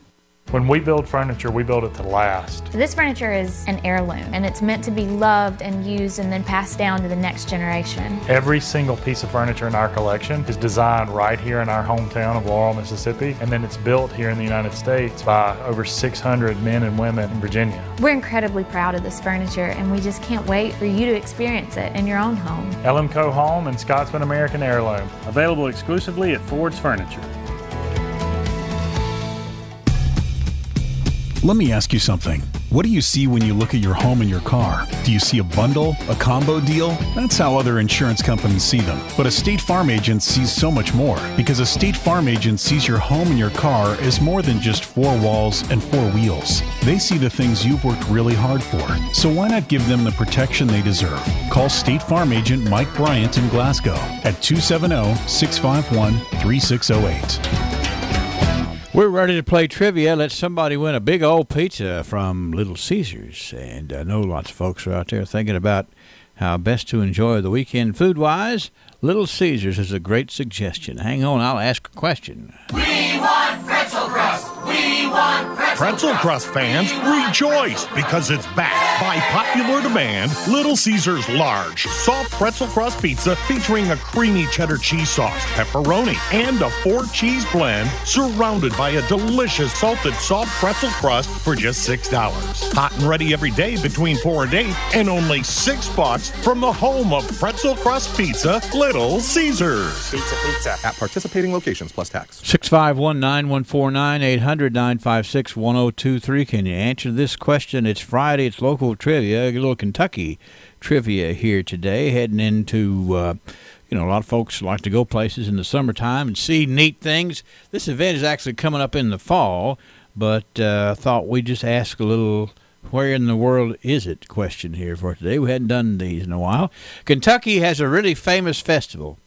When we build furniture, we build it to last. This furniture is an heirloom, and it's meant to be loved and used and then passed down to the next generation. Every single piece of furniture in our collection is designed right here in our hometown of Laurel, Mississippi, and then it's built here in the United States by over 600 men and women in Virginia. We're incredibly proud of this furniture, and we just can't wait for you to experience it in your own home. LMCO Home and Scotsman American Heirloom. Available exclusively at Ford's Furniture. Let me ask you something. What do you see when you look at your home and your car? Do you see a bundle, a combo deal? That's how other insurance companies see them. But a State Farm agent sees so much more, because a State Farm agent sees your home and your car as more than just four walls and four wheels. They see the things you've worked really hard for. So why not give them the protection they deserve? Call State Farm agent Mike Bryant in Glasgow at 270-651-3608. We're ready to play trivia. Let somebody win a big old pizza from Little Caesars. And I know lots of folks are out there thinking about how best to enjoy the weekend food-wise. Little Caesars is a great suggestion. Hang on, I'll ask a question. We want pretzel crust. We want pretzel Crust fans, rejoice because it's back by Pop popular demand, Little Caesars large, soft pretzel crust pizza featuring a creamy cheddar cheese sauce, pepperoni, and a 4-cheese blend surrounded by a delicious salted soft pretzel crust for just $6. Hot and ready every day between 4 and 8 and only $6 from the home of pretzel crust pizza, Little Caesars. Pizza. At participating locations plus tax. 651-9149, 800-956-1023. Can you answer this question? It's Friday. It's local trivia. A little Kentucky trivia here today. Heading into, a lot of folks like to go places in the summertime and see neat things. This event is actually coming up in the fall, but I thought we'd just ask a little where in the world is it question here for today. We hadn't done these in a while. Kentucky has a really famous festival.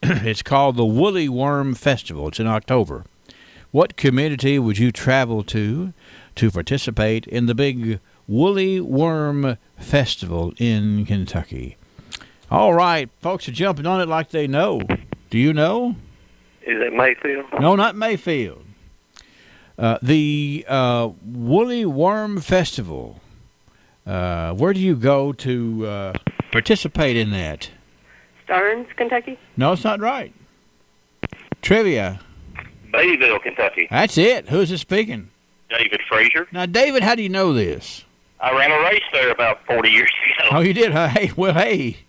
It's called the Woolly Worm Festival. It's in October. What community would you travel to participate in the big Woolly Worm Festival in Kentucky? All right, folks are jumping on it like they know. Do you know? Is it Mayfield? No, not Mayfield. The Woolly Worm Festival. Where do you go to participate in that? Stearns, Kentucky? No, it's not right. Trivia. Bayville, Kentucky. That's it. Who's it speaking? David Frazier. Now, David, how do you know this? I ran a race there about 40 years ago. Oh, you did? Hey, well, hey.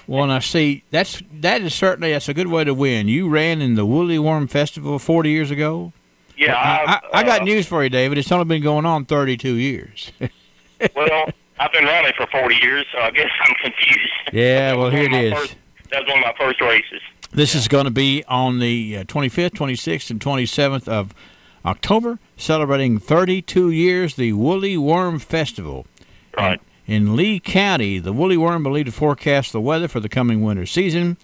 Well, now, see, that's a good way to win. You ran in the Woolly Worm Festival 40 years ago? Yeah. I got news for you, David. It's only been going on 32 years. Well, I've been running for 40 years, so I guess I'm confused. Yeah, well, here it is. That was one of my first races. This is going to be on the 25th, 26th, and 27th of October, celebrating 32 years, the Woolly Worm Festival. Right. In Lee County, the woolly worm believed to forecast the weather for the coming winter season.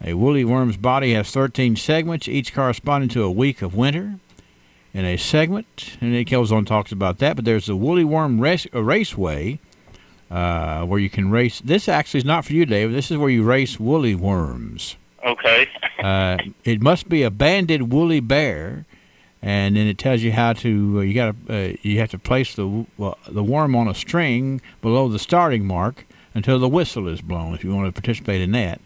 A woolly worm's body has 13 segments, each corresponding to a week of winter. In a segment, and it goes on and talks about that, but there's the Woolly Worm Raceway where you can race. This actually is not for you, David. This is where you race woolly worms. Okay. It must be a banded woolly bear, and then it tells you how to. You have to place the worm on a string below the starting mark until the whistle is blown. If you want to participate in that.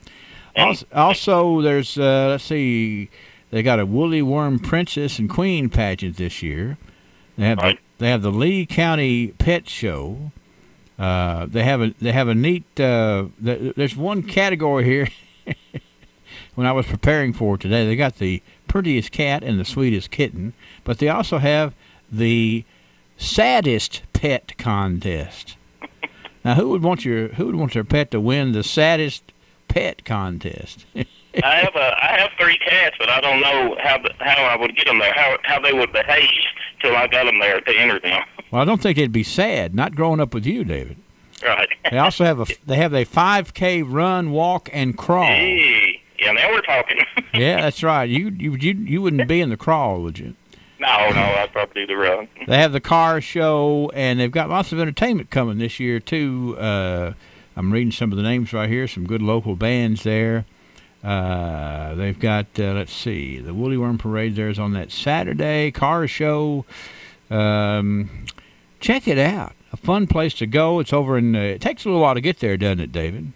Also, there's let's see. They got a Woolly Worm Princess and Queen pageant this year. They have the Lee County Pet Show. They have a neat. There's one category here. When I was preparing for today, they got the prettiest cat and the sweetest kitten, but they also have the saddest pet contest. Now, who would want their pet to win the saddest pet contest? I have 3 cats, but I don't know how I would get them there, how they would behave till I got them there to enter them. Well, I don't think they'd be sad, not growing up with you, David. Right. They also have a 5K run, walk, and crawl. Hey, yeah, now we're talking. Yeah, that's right. You wouldn't be in the crawl, would you? No, I'd probably do the run. They have the car show, and they've got lots of entertainment coming this year too. I'm reading some of the names right here. Some good local bands there. They've got, let's see, the Woolly Worm Parade there is on that Saturday. Car show. Check it out. A fun place to go. It's over in, it takes a little while to get there, doesn't it, David?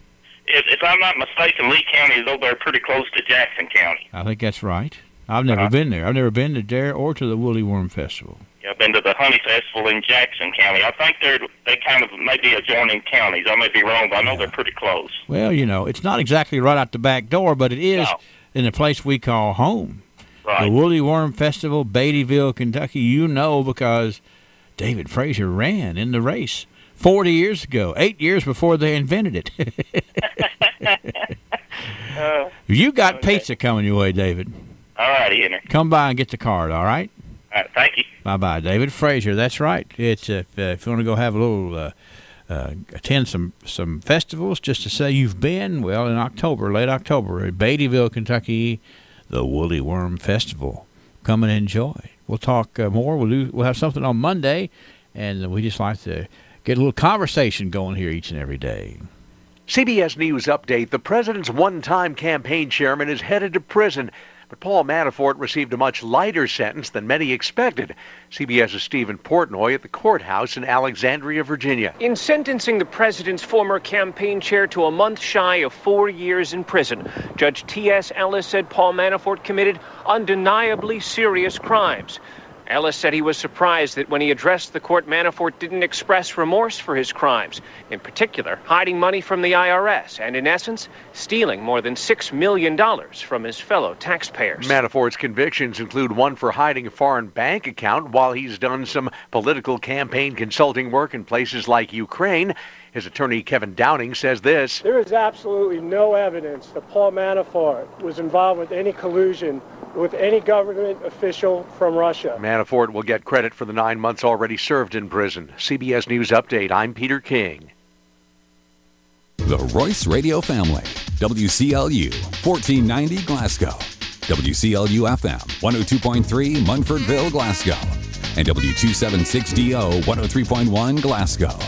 If I'm not mistaken, Lee County is over there pretty close to Jackson County. I think that's right. I've never been there. I've never been to there or to the Woolly Worm Festival. Yeah, I've been to the Honey Festival in Jackson County. I think they kind of may be adjoining counties. I may be wrong, but I know they're pretty close. Well, it's not exactly right out the back door, but it is in a place we call home. Right. The Woolly Worm Festival, Beattyville, Kentucky. Because David Frazier ran in the race 40 years ago, 8 years before they invented it. You got pizza coming your way, David. All righty, Henry. Come by and get the card, all right? All right, thank you. Bye-bye. David Frazier, that's right. It's if you want to go have a little, attend some festivals just to say you've been, well, in October, late October, at Beattyville, Kentucky, the Woolly Worm Festival. Come and enjoy. We'll talk more. We'll have something on Monday, and we just like to get a little conversation going here each and every day. CBS News update. The president's one-time campaign chairman is headed to prison, but Paul Manafort received a much lighter sentence than many expected. CBS's Stephen Portnoy at the courthouse in Alexandria, Virginia. In sentencing the president's former campaign chair to a month shy of 4 years in prison, Judge T.S. Ellis said Paul Manafort committed undeniably serious crimes. Ellis said he was surprised that when he addressed the court, Manafort didn't express remorse for his crimes, in particular, hiding money from the IRS and, in essence, stealing more than $6 million from his fellow taxpayers. Manafort's convictions include one for hiding a foreign bank account while he's done some political campaign consulting work in places like Ukraine. His attorney, Kevin Downing, says this. There is absolutely no evidence that Paul Manafort was involved with any collusion with any government official from Russia. Manafort will get credit for the 9 months already served in prison. CBS News Update, I'm Peter King. The Royce Radio Family, WCLU, 1490 Glasgow, WCLU FM, 102.3 Munfordville, Glasgow, and W276DO, 103.1 Glasgow.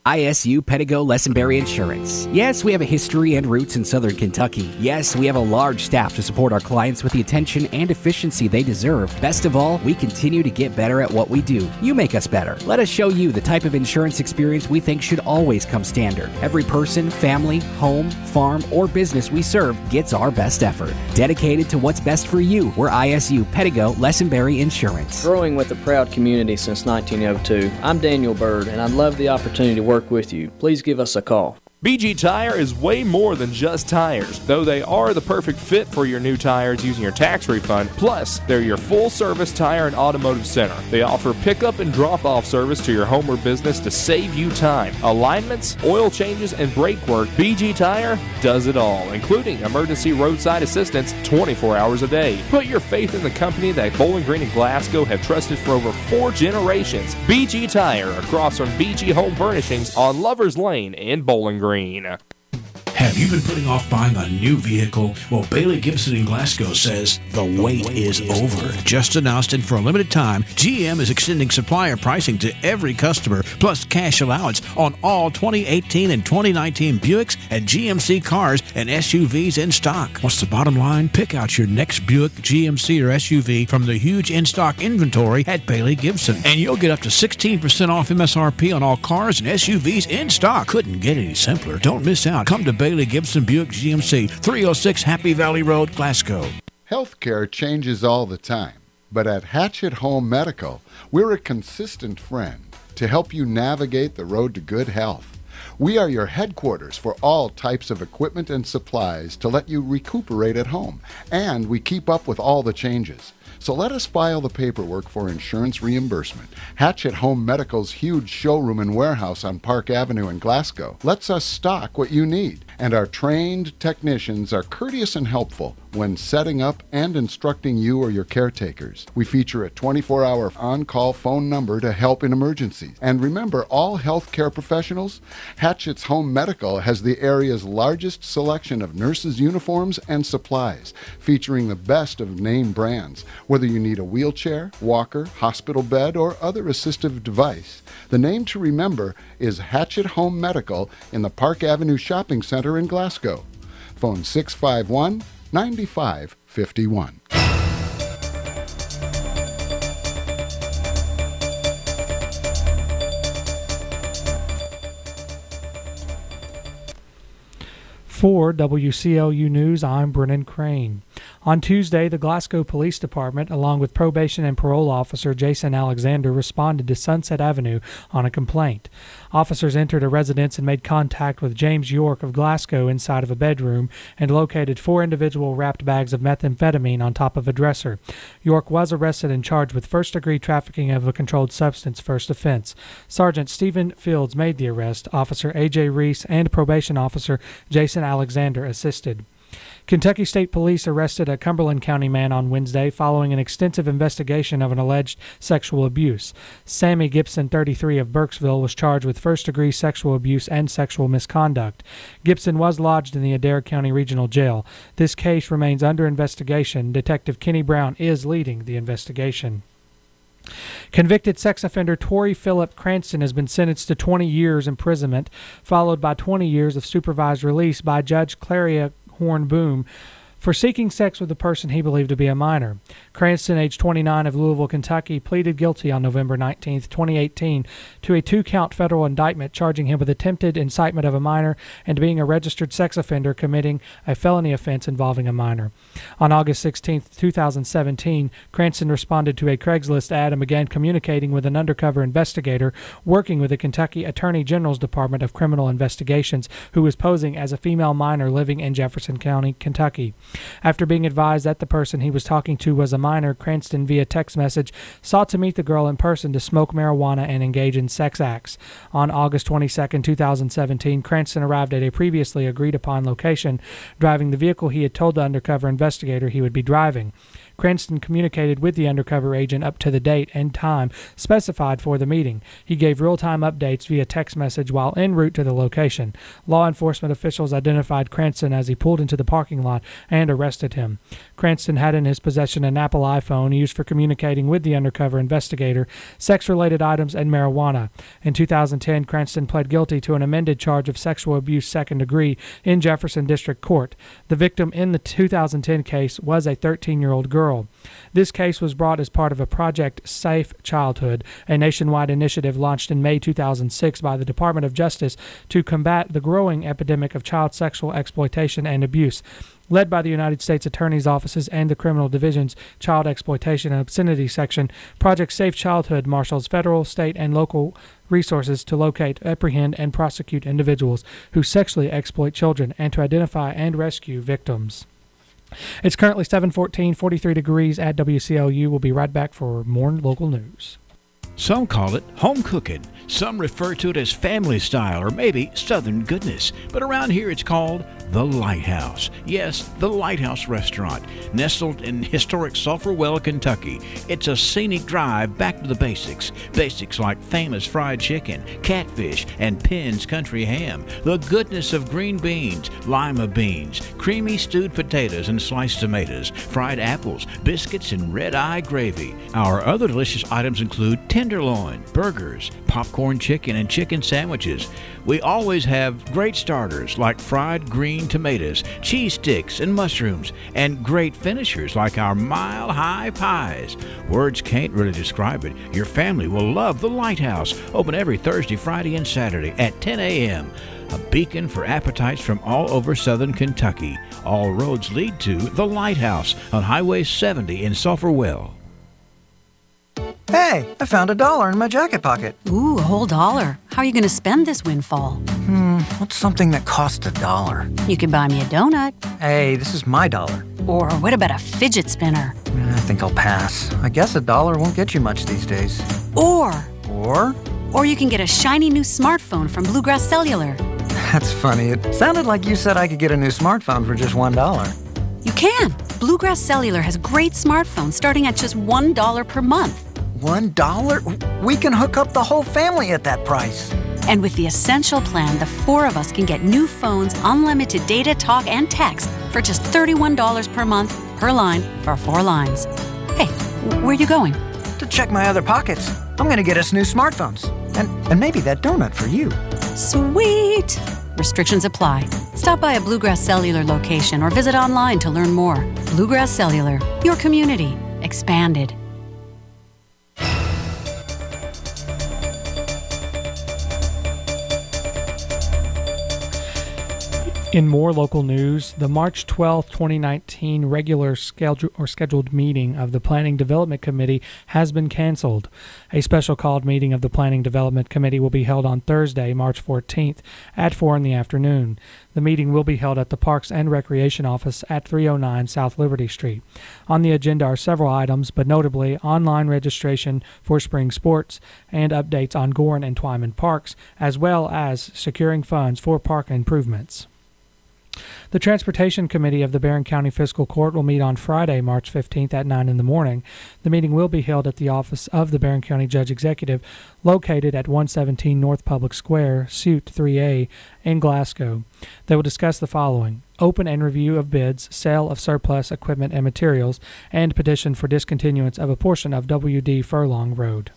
ISU Pedigo Lessenberry Insurance. Yes, we have a history and roots in Southern Kentucky. Yes, we have a large staff to support our clients with the attention and efficiency they deserve. Best of all, we continue to get better at what we do. You make us better. Let us show you the type of insurance experience we think should always come standard. Every person, family, home, farm, or business we serve gets our best effort. Dedicated to what's best for you, we're ISU Pedigo Lessenberry Insurance. Growing with a proud community since 1902, I'm Daniel Bird, and I'd love the opportunity to work with you. Please give us a call. BG Tire is way more than just tires, though they are the perfect fit for your new tires using your tax refund. Plus, they're your full-service tire and automotive center. They offer pickup and drop-off service to your home or business to save you time. Alignments, oil changes, and brake work, BG Tire does it all, including emergency roadside assistance 24 hours a day. Put your faith in the company that Bowling Green and Glasgow have trusted for over 4 generations. BG Tire, across from BG Home Furnishings on Lovers Lane in Bowling Green. Have you been putting off buying a new vehicle? Well, Bailey Gibson in Glasgow says the wait is over. Just announced, and for a limited time, GM is extending supplier pricing to every customer, plus cash allowance on all 2018 and 2019 Buicks and GMC cars and SUVs in stock. What's the bottom line? Pick out your next Buick, GMC, or SUV from the huge in-stock inventory at Bailey Gibson, and you'll get up to 16% off MSRP on all cars and SUVs in stock. Couldn't get any simpler. Don't miss out. Come to Bailey Gibson Buick GMC, 306 Happy Valley Road, Glasgow. Healthcare changes all the time, but at Hatchet Home Medical, we're a consistent friend to help you navigate the road to good health. We are your headquarters for all types of equipment and supplies to let you recuperate at home, and we keep up with all the changes. So let us file the paperwork for insurance reimbursement. Hatchet Home Medical's huge showroom and warehouse on Park Avenue in Glasgow lets us stock what you need, and our trained technicians are courteous and helpful when setting up and instructing you or your caretakers. We feature a 24-hour on-call phone number to help in emergencies. And remember, all healthcare professionals, Hatchet's Home Medical has the area's largest selection of nurses' uniforms and supplies, featuring the best of name brands. Whether you need a wheelchair, walker, hospital bed, or other assistive device, the name to remember is Hatchet Home Medical in the Park Avenue Shopping Center in Glasgow. Phone 651-9551. For WCLU News, I'm Brennan Crane. On Tuesday, the Glasgow Police Department, along with probation and parole officer Jason Alexander, responded to Sunset Avenue on a complaint. Officers entered a residence and made contact with James York of Glasgow inside of a bedroom and located 4 individual wrapped bags of methamphetamine on top of a dresser. York was arrested and charged with first-degree trafficking of a controlled substance, first offense. Sergeant Stephen Fields made the arrest. Officer A.J. Reese and probation officer Jason Alexander assisted. Kentucky State Police arrested a Cumberland County man on Wednesday following an extensive investigation of an alleged sexual abuse. Sammy Gibson, 33, of Burkesville, was charged with first-degree sexual abuse and sexual misconduct. Gibson was lodged in the Adair County Regional Jail. This case remains under investigation. Detective Kenny Brown is leading the investigation. Convicted sex offender Torrey Phillip Cranston has been sentenced to 20 years imprisonment, followed by 20 years of supervised release by Judge Claria Horn-Boom for seeking sex with a person he believed to be a minor. Cranston, age 29, of Louisville, Kentucky, pleaded guilty on November 19, 2018, to a 2-count federal indictment charging him with attempted incitement of a minor and being a registered sex offender committing a felony offense involving a minor. On August 16, 2017, Cranston responded to a Craigslist ad and began communicating with an undercover investigator working with the Kentucky Attorney General's Department of Criminal Investigations, who was posing as a female minor living in Jefferson County, Kentucky. After being advised that the person he was talking to was a minor, Cranston, via text message, sought to meet the girl in person to smoke marijuana and engage in sex acts. On August 22, 2017, Cranston arrived at a previously agreed-upon location, driving the vehicle he had told the undercover investigator he would be driving. Cranston communicated with the undercover agent up to the date and time specified for the meeting. He gave real-time updates via text message while en route to the location. Law enforcement officials identified Cranston as he pulled into the parking lot and arrested him. Cranston had in his possession an Apple iPhone used for communicating with the undercover investigator, sex-related items, and marijuana. In 2010, Cranston pled guilty to an amended charge of sexual abuse second degree in Jefferson District Court. The victim in the 2010 case was a 13-year-old girl. This case was brought as part of a Project Safe Childhood, a nationwide initiative launched in May 2006 by the Department of Justice to combat the growing epidemic of child sexual exploitation and abuse. Led by the United States Attorney's Offices and the Criminal Division's Child Exploitation and Obscenity Section, Project Safe Childhood marshals federal, state, and local resources to locate, apprehend, and prosecute individuals who sexually exploit children and to identify and rescue victims. It's currently 7:14, 43 degrees at WCLU. We'll be right back for more local news. Some call it home cooking. Some refer to it as family style or maybe Southern goodness. But around here it's called The Lighthouse. Yes, The Lighthouse Restaurant, nestled in historic Sulphur Well, Kentucky. It's a scenic drive back to the basics. Basics like famous fried chicken, catfish, and Penn's country ham. The goodness of green beans, lima beans, creamy stewed potatoes and sliced tomatoes, fried apples, biscuits, and red-eye gravy. Our other delicious items include tenderloin, burgers, popcorn chicken, and chicken sandwiches. We always have great starters like fried green tomatoes, cheese sticks, and mushrooms, and great finishers like our mile-high pies. Words can't really describe it. Your family will love The Lighthouse. Open every Thursday, Friday, and Saturday at 10 a.m. A beacon for appetites from all over southern Kentucky. All roads lead to The Lighthouse on Highway 70 in Sulphur Well. Hey, I found $1 in my jacket pocket. Ooh, a whole $1. How are you going to spend this windfall? What's something that costs $1? You could buy me a donut. Hey, this is my dollar. Or what about a fidget spinner? I think I'll pass. I guess $1 won't get you much these days. Or you can get a shiny new smartphone from Bluegrass Cellular. That's funny. It sounded like you said I could get a new smartphone for just $1. You can. Bluegrass Cellular has great smartphones starting at just $1 per month. $1? We can hook up the whole family at that price. And with the Essential Plan, the 4 of us can get new phones, unlimited data, talk, and text for just $31 per month, per line, for 4 lines. Hey, where are you going? To check my other pockets. I'm going to get us new smartphones. And maybe that donut for you. Sweet! Restrictions apply. Stop by a Bluegrass Cellular location or visit online to learn more. Bluegrass Cellular, your community, expanded. In more local news, the March 12, 2019 regular scheduled meeting of the Planning Development Committee has been canceled. A special called meeting of the Planning Development Committee will be held on Thursday, March 14th at 4 in the afternoon. The meeting will be held at the Parks and Recreation Office at 309 South Liberty Street. On the agenda are several items, but notably online registration for spring sports and updates on Gorham and Twyman parks, as well as securing funds for park improvements. The Transportation Committee of the Barron County Fiscal Court will meet on Friday, March 15th at 9 in the morning. The meeting will be held at the office of the Barron County Judge Executive, located at 117 North Public Square, Suite 3A in Glasgow. They will discuss the following: open and review of bids, sale of surplus equipment and materials, and petition for discontinuance of a portion of WD Furlong Road.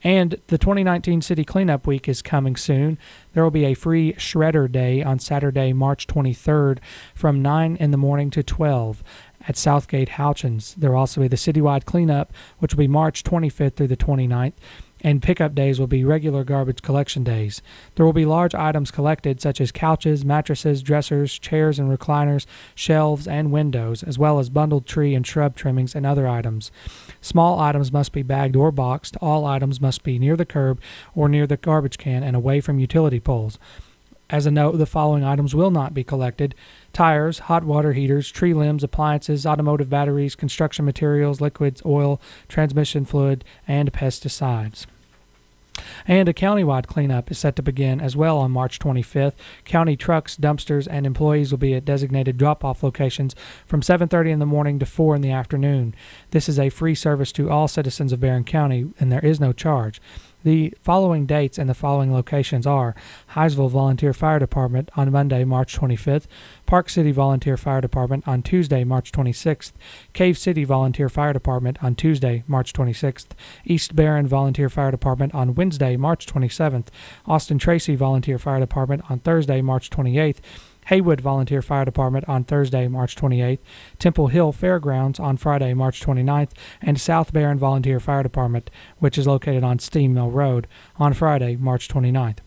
And the 2019 City Cleanup Week is coming soon. There will be a free Shredder Day on Saturday, March 23rd from 9 in the morning to 12 at Southgate Houchins. There will also be the citywide cleanup, which will be March 25th through the 29th. And pickup days will be regular garbage collection days. There will be large items collected such as couches, mattresses, dressers, chairs and recliners, shelves, and windows, as well as bundled tree and shrub trimmings and other items. Small items must be bagged or boxed. All items must be near the curb or near the garbage can and away from utility poles. As a note, the following items will not be collected: tires, hot water heaters, tree limbs, appliances, automotive batteries, construction materials, liquids, oil, transmission fluid, and pesticides. And a countywide cleanup is set to begin as well on March 25th. County trucks, dumpsters, and employees will be at designated drop-off locations from 7:30 in the morning to 4 in the afternoon. This is a free service to all citizens of Barron County, and there is no charge. The following dates and the following locations are Hinesville Volunteer Fire Department on Monday, March 25th, Park City Volunteer Fire Department on Tuesday, March 26th, Cave City Volunteer Fire Department on Tuesday, March 26th, East Barron Volunteer Fire Department on Wednesday, March 27th, Austin Tracy Volunteer Fire Department on Thursday, March 28th, Haywood Volunteer Fire Department on Thursday, March 28th, Temple Hill Fairgrounds on Friday, March 29th, and South Barron Volunteer Fire Department, which is located on Steam Mill Road, on Friday, March 29th.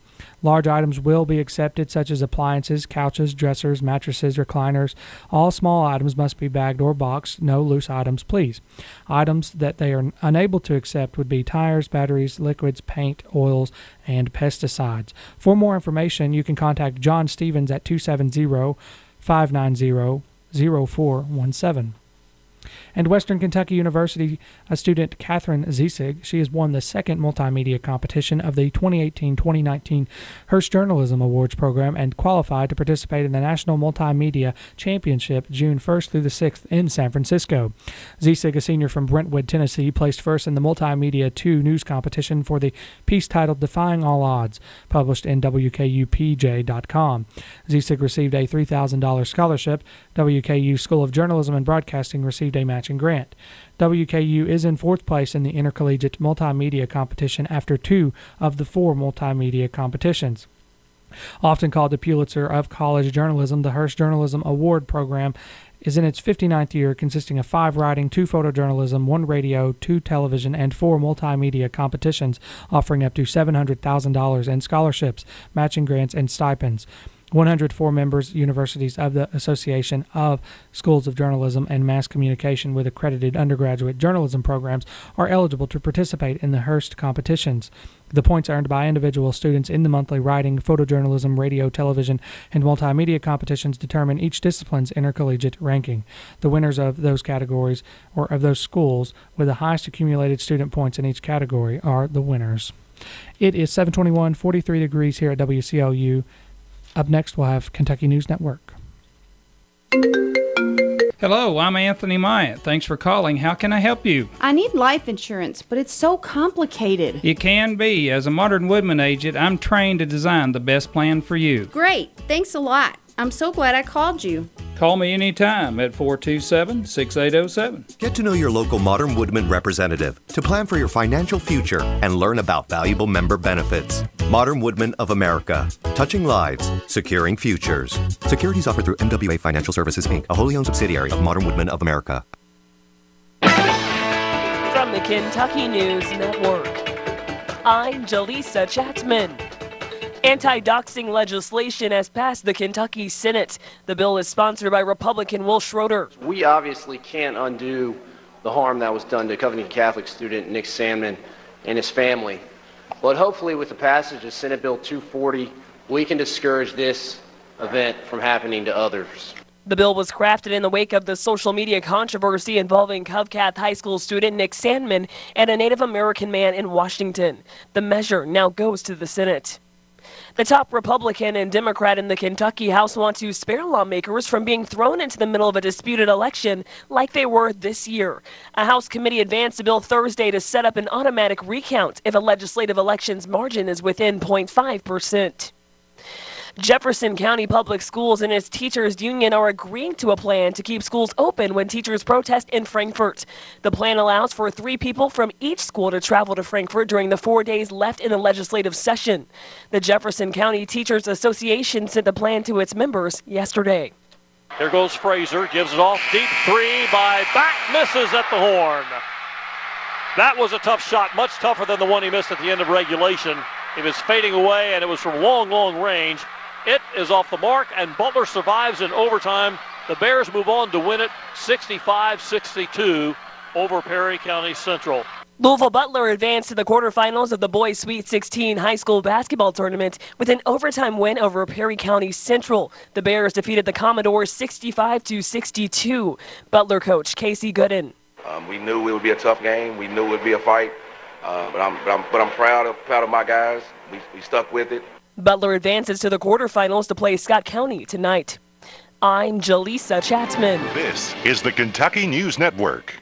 Large items will be accepted, such as appliances, couches, dressers, mattresses, recliners. All small items must be bagged or boxed. No loose items, please. Items that they are unable to accept would be tires, batteries, liquids, paint, oils, and pesticides. For more information, you can contact John Stevens at 270-590-0417. And Western Kentucky University student Catherine Ziesig, she has won the second multimedia competition of the 2018-2019 Hearst Journalism Awards program and qualified to participate in the National Multimedia Championship June 1st through the 6th in San Francisco. Ziesig, a senior from Brentwood, Tennessee, placed first in the Multimedia 2 news competition for the piece titled Defying All Odds, published in WKUPJ.com. Ziesig received a $3,000 scholarship. WKU School of Journalism and Broadcasting received a matching grant. WKU is in fourth place in the intercollegiate multimedia competition after 2 of the 4 multimedia competitions. Often called the Pulitzer of college journalism, the Hearst Journalism Award program is in its 59th year, consisting of 5 writing, 2 photojournalism, 1 radio, 2 television, and 4 multimedia competitions, offering up to $700,000 in scholarships, matching grants, and stipends. 104 members universities of the Association of Schools of Journalism and Mass Communication with accredited undergraduate journalism programs are eligible to participate in the Hearst competitions. The points earned by individual students in the monthly writing, photojournalism, radio, television, and multimedia competitions determine each discipline's intercollegiate ranking. The winners of those categories, or of those schools with the highest accumulated student points in each category, are the winners. It is 7:21, 43 degrees here at WCLU. Up next, we'll have Kentucky News Network. Hello, I'm Anthony Myatt. Thanks for calling. How can I help you? I need life insurance, but it's so complicated. It can be. As a Modern Woodman agent, I'm trained to design the best plan for you. Great. Thanks a lot. I'm so glad I called you. Call me anytime at 427-6807. Get to know your local Modern Woodman representative to plan for your financial future and learn about valuable member benefits. Modern Woodman of America. Touching lives, securing futures. Securities offered through MWA Financial Services, Inc., a wholly owned subsidiary of Modern Woodman of America. From the Kentucky News Network, I'm Jaleesa Chapman. Anti-doxing legislation has passed the Kentucky Senate. The bill is sponsored by Republican Will Schroeder. We obviously can't undo the harm that was done to Covington Catholic student Nick Sandman and his family. But hopefully with the passage of Senate Bill 240, we can discourage this event from happening to others. The bill was crafted in the wake of the social media controversy involving Covcath High School student Nick Sandman and a Native American man in Washington. The measure now goes to the Senate. The top Republican and Democrat in the Kentucky House want to spare lawmakers from being thrown into the middle of a disputed election like they were this year. A House committee advanced a bill Thursday to set up an automatic recount if a legislative election's margin is within 0.5%. Jefferson County Public Schools and its teachers union are agreeing to a plan to keep schools open when teachers protest in Frankfort. The plan allows for 3 people from each school to travel to Frankfort during the 4 days left in the legislative session. The Jefferson County Teachers Association sent the plan to its members yesterday. Here goes Fraser, gives it off, deep 3 by back, misses at the horn. That was a tough shot, much tougher than the one he missed at the end of regulation. It was fading away, and it was from long, long range. It is off the mark, and Butler survives in overtime. The Bears move on to win it 65-62 over Perry County Central. Louisville Butler advanced to the quarterfinals of the boys Sweet 16 high school basketball tournament with an overtime win over Perry County Central. The Bears defeated the Commodores 65-62. Butler coach Casey Gooden. We knew it would be a tough game. We knew it would be a fight. But I'm proud of my guys. We stuck with it. Butler advances to the quarterfinals to play Scott County tonight. I'm Jaleesa Chatzman. This is the Kentucky News Network.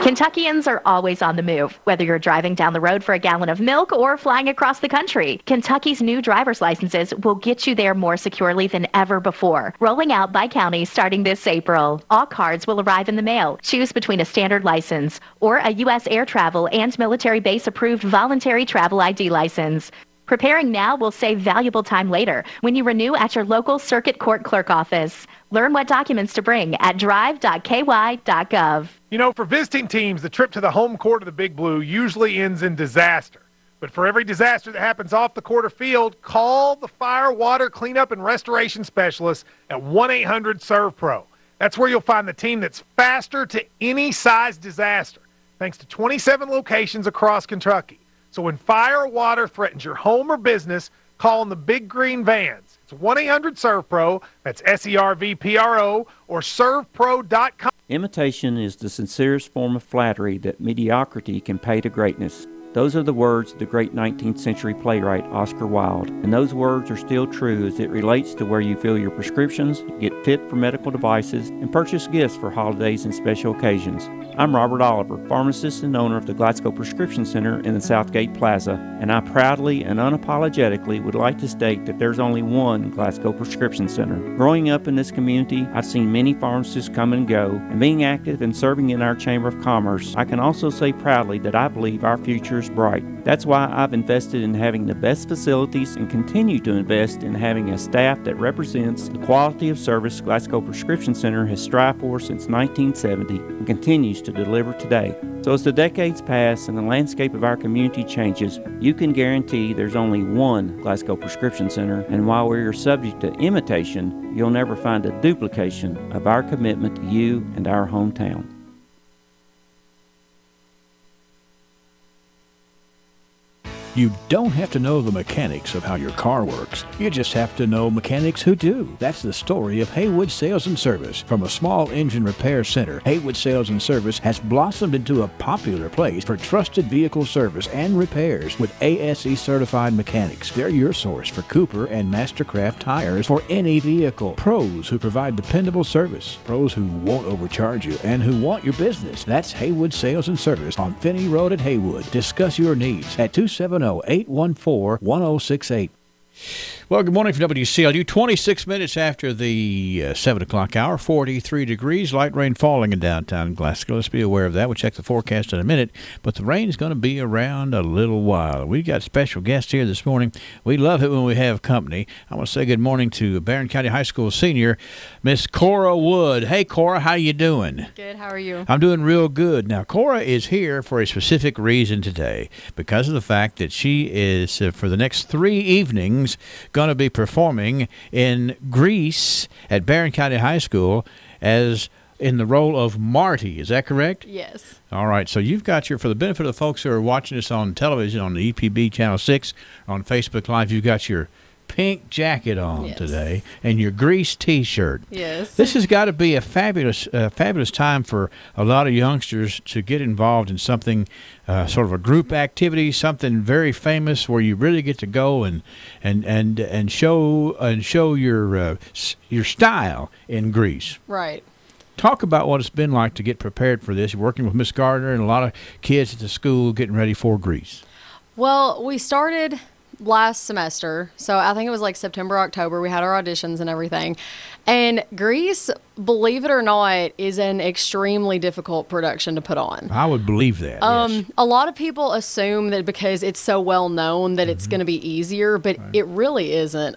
Kentuckians are always on the move, whether you're driving down the road for a gallon of milk or flying across the country. Kentucky's new driver's licenses will get you there more securely than ever before. Rolling out by county starting this April. All cards will arrive in the mail. Choose between a standard license or a U.S. air travel and military base approved voluntary travel ID license. Preparing now will save valuable time later when you renew at your local circuit court clerk office. Learn what documents to bring at drive.ky.gov. You know, for visiting teams, the trip to the home court of the Big Blue usually ends in disaster. But for every disaster that happens off the court or field, call the fire, water, cleanup, and restoration specialists at 1-800-SERVE-PRO. That's where you'll find the team that's faster to any size disaster, thanks to 27 locations across Kentucky. So when fire or water threatens your home or business, call in the Big Green Vans. It's 1-800-SERVE-PRO, that's SERVPRO, or ServePro.com. Imitation is the sincerest form of flattery that mediocrity can pay to greatness. Those are the words of the great 19th century playwright Oscar Wilde, and those words are still true as it relates to where you fill your prescriptions, get fit for medical devices, and purchase gifts for holidays and special occasions. I'm Robert Oliver, pharmacist and owner of the Glasgow Prescription Center in the Southgate Plaza, and I proudly and unapologetically would like to state that there's only one Glasgow Prescription Center. Growing up in this community, I've seen many pharmacists come and go, and being active and serving in our Chamber of Commerce, I can also say proudly that I believe our future is bright. That's why I've invested in having the best facilities and continue to invest in having a staff that represents the quality of service Glasgow Prescription Center has strived for since 1970 and continues to deliver today. So as the decades pass and the landscape of our community changes, you can guarantee there's only one Glasgow Prescription Center, and while we are subject to imitation, you'll never find a duplication of our commitment to you and our hometown. You don't have to know the mechanics of how your car works. You just have to know mechanics who do. That's the story of Haywood Sales and Service. From a small engine repair center, Haywood Sales and Service has blossomed into a popular place for trusted vehicle service and repairs with ASE certified mechanics. They're your source for Cooper and Mastercraft tires for any vehicle. Pros who provide dependable service. Pros who won't overcharge you and who want your business. That's Haywood Sales and Service on Finney Road at Haywood. Discuss your needs at 270-814-1068. Well, good morning from WCLU. 26 minutes after the 7 o'clock hour, 43 degrees, light rain falling in downtown Glasgow. Let's be aware of that. We'll check the forecast in a minute, but the rain is going to be around a little while. We've got special guests here this morning. We love it when we have company. I want to say good morning to Barron County High School senior, Miss Cora Wood. Hey, Cora, how you doing? Good. How are you? I'm doing real good. Now, Cora is here for a specific reason today because of the fact that she is, for the next 3 evenings, going to be performing in Greece at Barron County High School as in the role of Marty. Is that correct? Yes. All right. So you've got for the benefit of the folks who are watching us on television on the EPB Channel 6 or on Facebook Live, you've got your pink jacket on today and your Grease T-shirt. Yes. This has got to be a fabulous time for a lot of youngsters to get involved in something, sort of a group activity, something very famous where you really get to go and show your style in Grease. Right. Talk about what it's been like to get prepared for this. You're working with Miss Gardner and a lot of kids at the school getting ready for Grease. Well, we started last semester. So I think it was like September, October. We had our auditions and everything. And Grease, believe it or not, is an extremely difficult production to put on. I would believe that. Yes. A lot of people assume that because it's so well known that it's going to be easier, but it really isn't.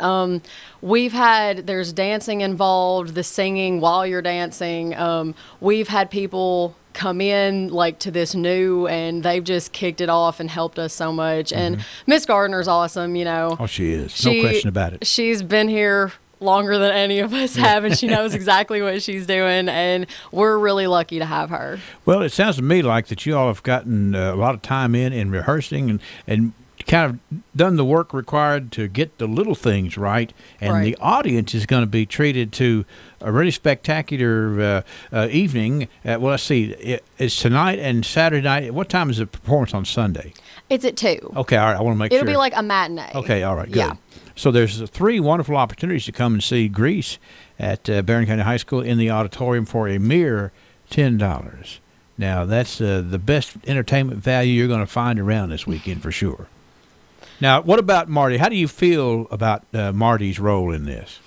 There's dancing involved, the singing while you're dancing. We've had people come in like to this new, and they've just kicked it off and helped us so much. And Miss Gardner's awesome, you know. Oh, she is. No question about it. She's been here longer than any of us have, and she knows exactly what she's doing, and we're really lucky to have her. Well, it sounds to me like that you all have gotten a lot of time in rehearsing and kind of done the work required to get the little things right, and the audience is going to be treated to a really spectacular evening. Well, let's see, it's tonight and Saturday night. What time is the performance on Sunday? It's at 2. Okay, all right, I want to make sure. It'll be like a matinee. Okay, all right, good. Yeah. So there's 3 wonderful opportunities to come and see Grease at Barron County High School in the auditorium for a mere $10. Now, that's the best entertainment value you're going to find around this weekend for sure. Now, what about Marty? How do you feel about Marty's role in this?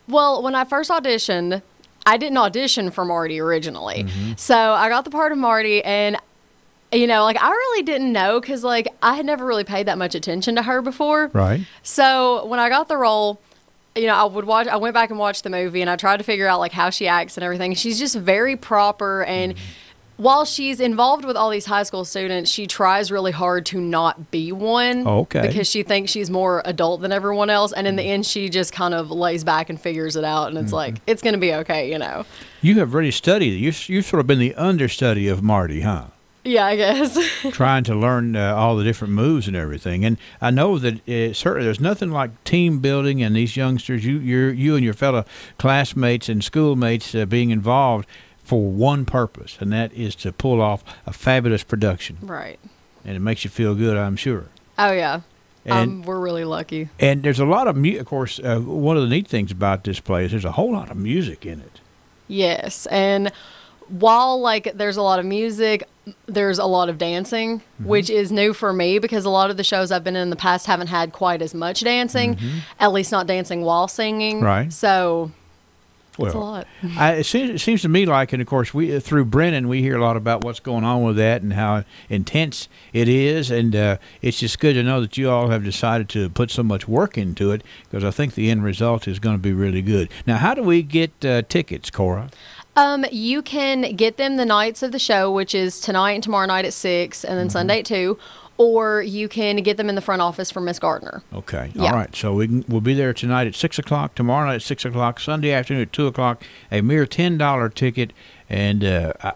Well, when I first auditioned, I didn't audition for Marty originally. So I got the part of Marty, and you know, like, I really didn't know because, like, I had never really paid that much attention to her before. Right. So when I got the role, you know, I went back and watched the movie, and I tried to figure out, like, how she acts and everything. She's just very proper, and while she's involved with all these high school students, she tries really hard to not be one. Okay. Because she thinks she's more adult than everyone else, and in the end, she just kind of lays back and figures it out, and it's like, it's going to be okay, you know. You have really studied it. You've sort of been the understudy of Marty, huh? Yeah, I guess. Trying to learn all the different moves and everything. And I know that certainly there's nothing like team building and these youngsters, you and your fellow classmates and schoolmates being involved for one purpose, and that is to pull off a fabulous production. Right. And it makes you feel good, I'm sure. Oh, yeah. And we're really lucky. And there's a lot of of course, one of the neat things about this play is there's a whole lot of music in it. Yes, and while, like, there's a lot of music, there's a lot of dancing, which is new for me because a lot of the shows I've been in the past haven't had quite as much dancing, at least not dancing while singing. Right. So well, it's a lot. It seems to me like, and of course, we through Brennan, we hear a lot about what's going on with that and how intense it is, and it's just good to know that you all have decided to put so much work into it because I think the end result is going to be really good. Now, how do we get tickets, Cora? You can get them the nights of the show, which is tonight and tomorrow night at 6, and then Sunday at 2, or you can get them in the front office from Miss Gardner. Okay. Yeah. All right. So we'll be there tonight at 6 o'clock, tomorrow night at 6 o'clock, Sunday afternoon at 2 o'clock, a mere $10 ticket. And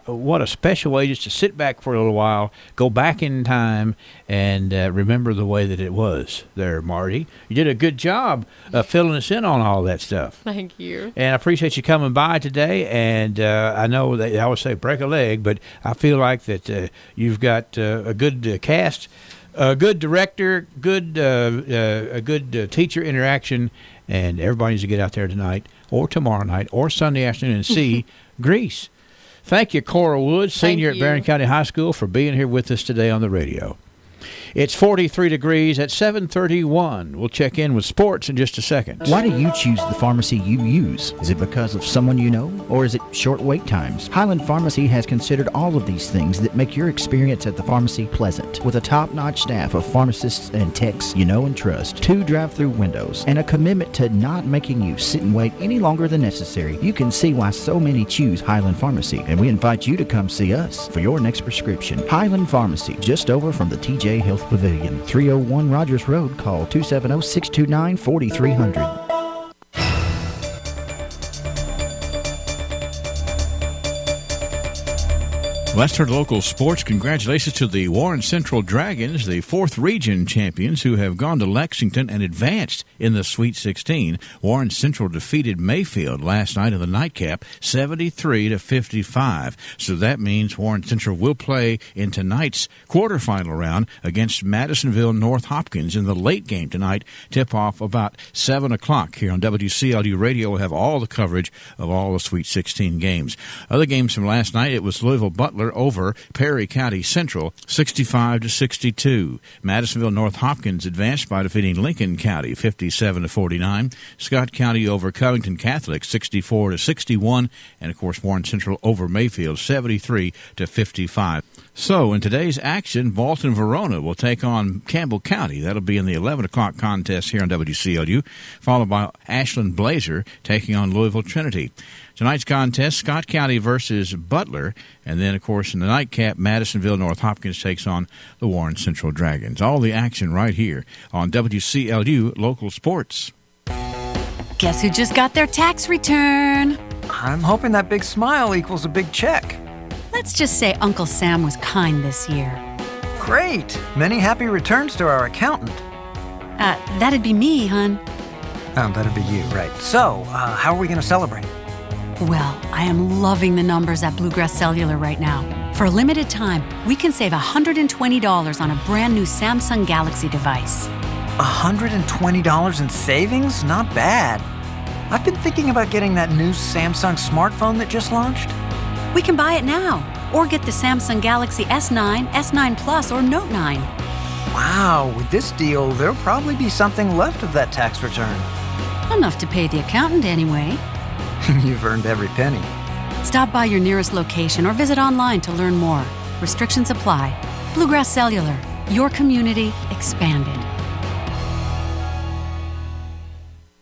what a special way just to sit back for a little while, go back in time, and remember the way that it was there, Marty. You did a good job filling us in on all that stuff. Thank you. And I appreciate you coming by today. And I know they always say break a leg, but I feel like that you've got a good cast, a good director, a good teacher interaction, and everybody needs to get out there tonight or tomorrow night or Sunday afternoon and see Grease. Thank you, Cora Woods, senior at Barron County High School, for being here with us today on the radio. It's 43 degrees at 7:31. We'll check in with sports in just a second. Why do you choose the pharmacy you use? Is it because of someone you know, or is it short wait times? Highland Pharmacy has considered all of these things that make your experience at the pharmacy pleasant. With a top-notch staff of pharmacists and techs you know and trust, 2 drive-through windows, and a commitment to not making you sit and wait any longer than necessary, you can see why so many choose Highland Pharmacy, and we invite you to come see us for your next prescription. Highland Pharmacy, just over from the TJ Health Pavilion, 301 Rogers Road. Call 270-629-4300. Let's turn to local sports. Congratulations to the Warren Central Dragons, the 4th region champions, who have gone to Lexington and advanced in the Sweet 16. Warren Central defeated Mayfield last night in the nightcap, 73-55. So that means Warren Central will play in tonight's quarterfinal round against Madisonville North Hopkins in the late game tonight. Tip-off about 7 o'clock here on WCLU Radio. We'll have all the coverage of all the Sweet 16 games. Other games from last night, it was Louisville Butler Butler over Perry County Central 65-62. Madisonville North Hopkins advanced by defeating Lincoln County 57-49. Scott County over Covington Catholic 64-61. And, of course, Warren Central over Mayfield 73-55. So, in today's action, Walton Verona will take on Campbell County. That'll be in the 11 o'clock contest here on WCLU, followed by Ashland Blazer taking on Louisville Trinity. Tonight's contest, Scott County versus Butler, and then, of course, in the nightcap, Madisonville North Hopkins takes on the Warren Central Dragons. All the action right here on WCLU Local Sports. Guess who just got their tax return? I'm hoping that big smile equals a big check. Let's just say Uncle Sam was kind this year. Great! Many happy returns to our accountant. That'd be me, hun. Oh, that'd be you, right. So, how are we going to celebrate? Well, I am loving the numbers at Bluegrass Cellular right now. For a limited time, we can save $120 on a brand new Samsung Galaxy device. $120 in savings? Not bad. I've been thinking about getting that new Samsung smartphone that just launched. We can buy it now, or get the Samsung Galaxy S9, S9 Plus, or Note 9. Wow, with this deal, there'll probably be something left of that tax return. Enough to pay the accountant anyway. You've earned every penny. Stop by your nearest location or visit online to learn more. Restrictions apply. Bluegrass Cellular, your community expanded.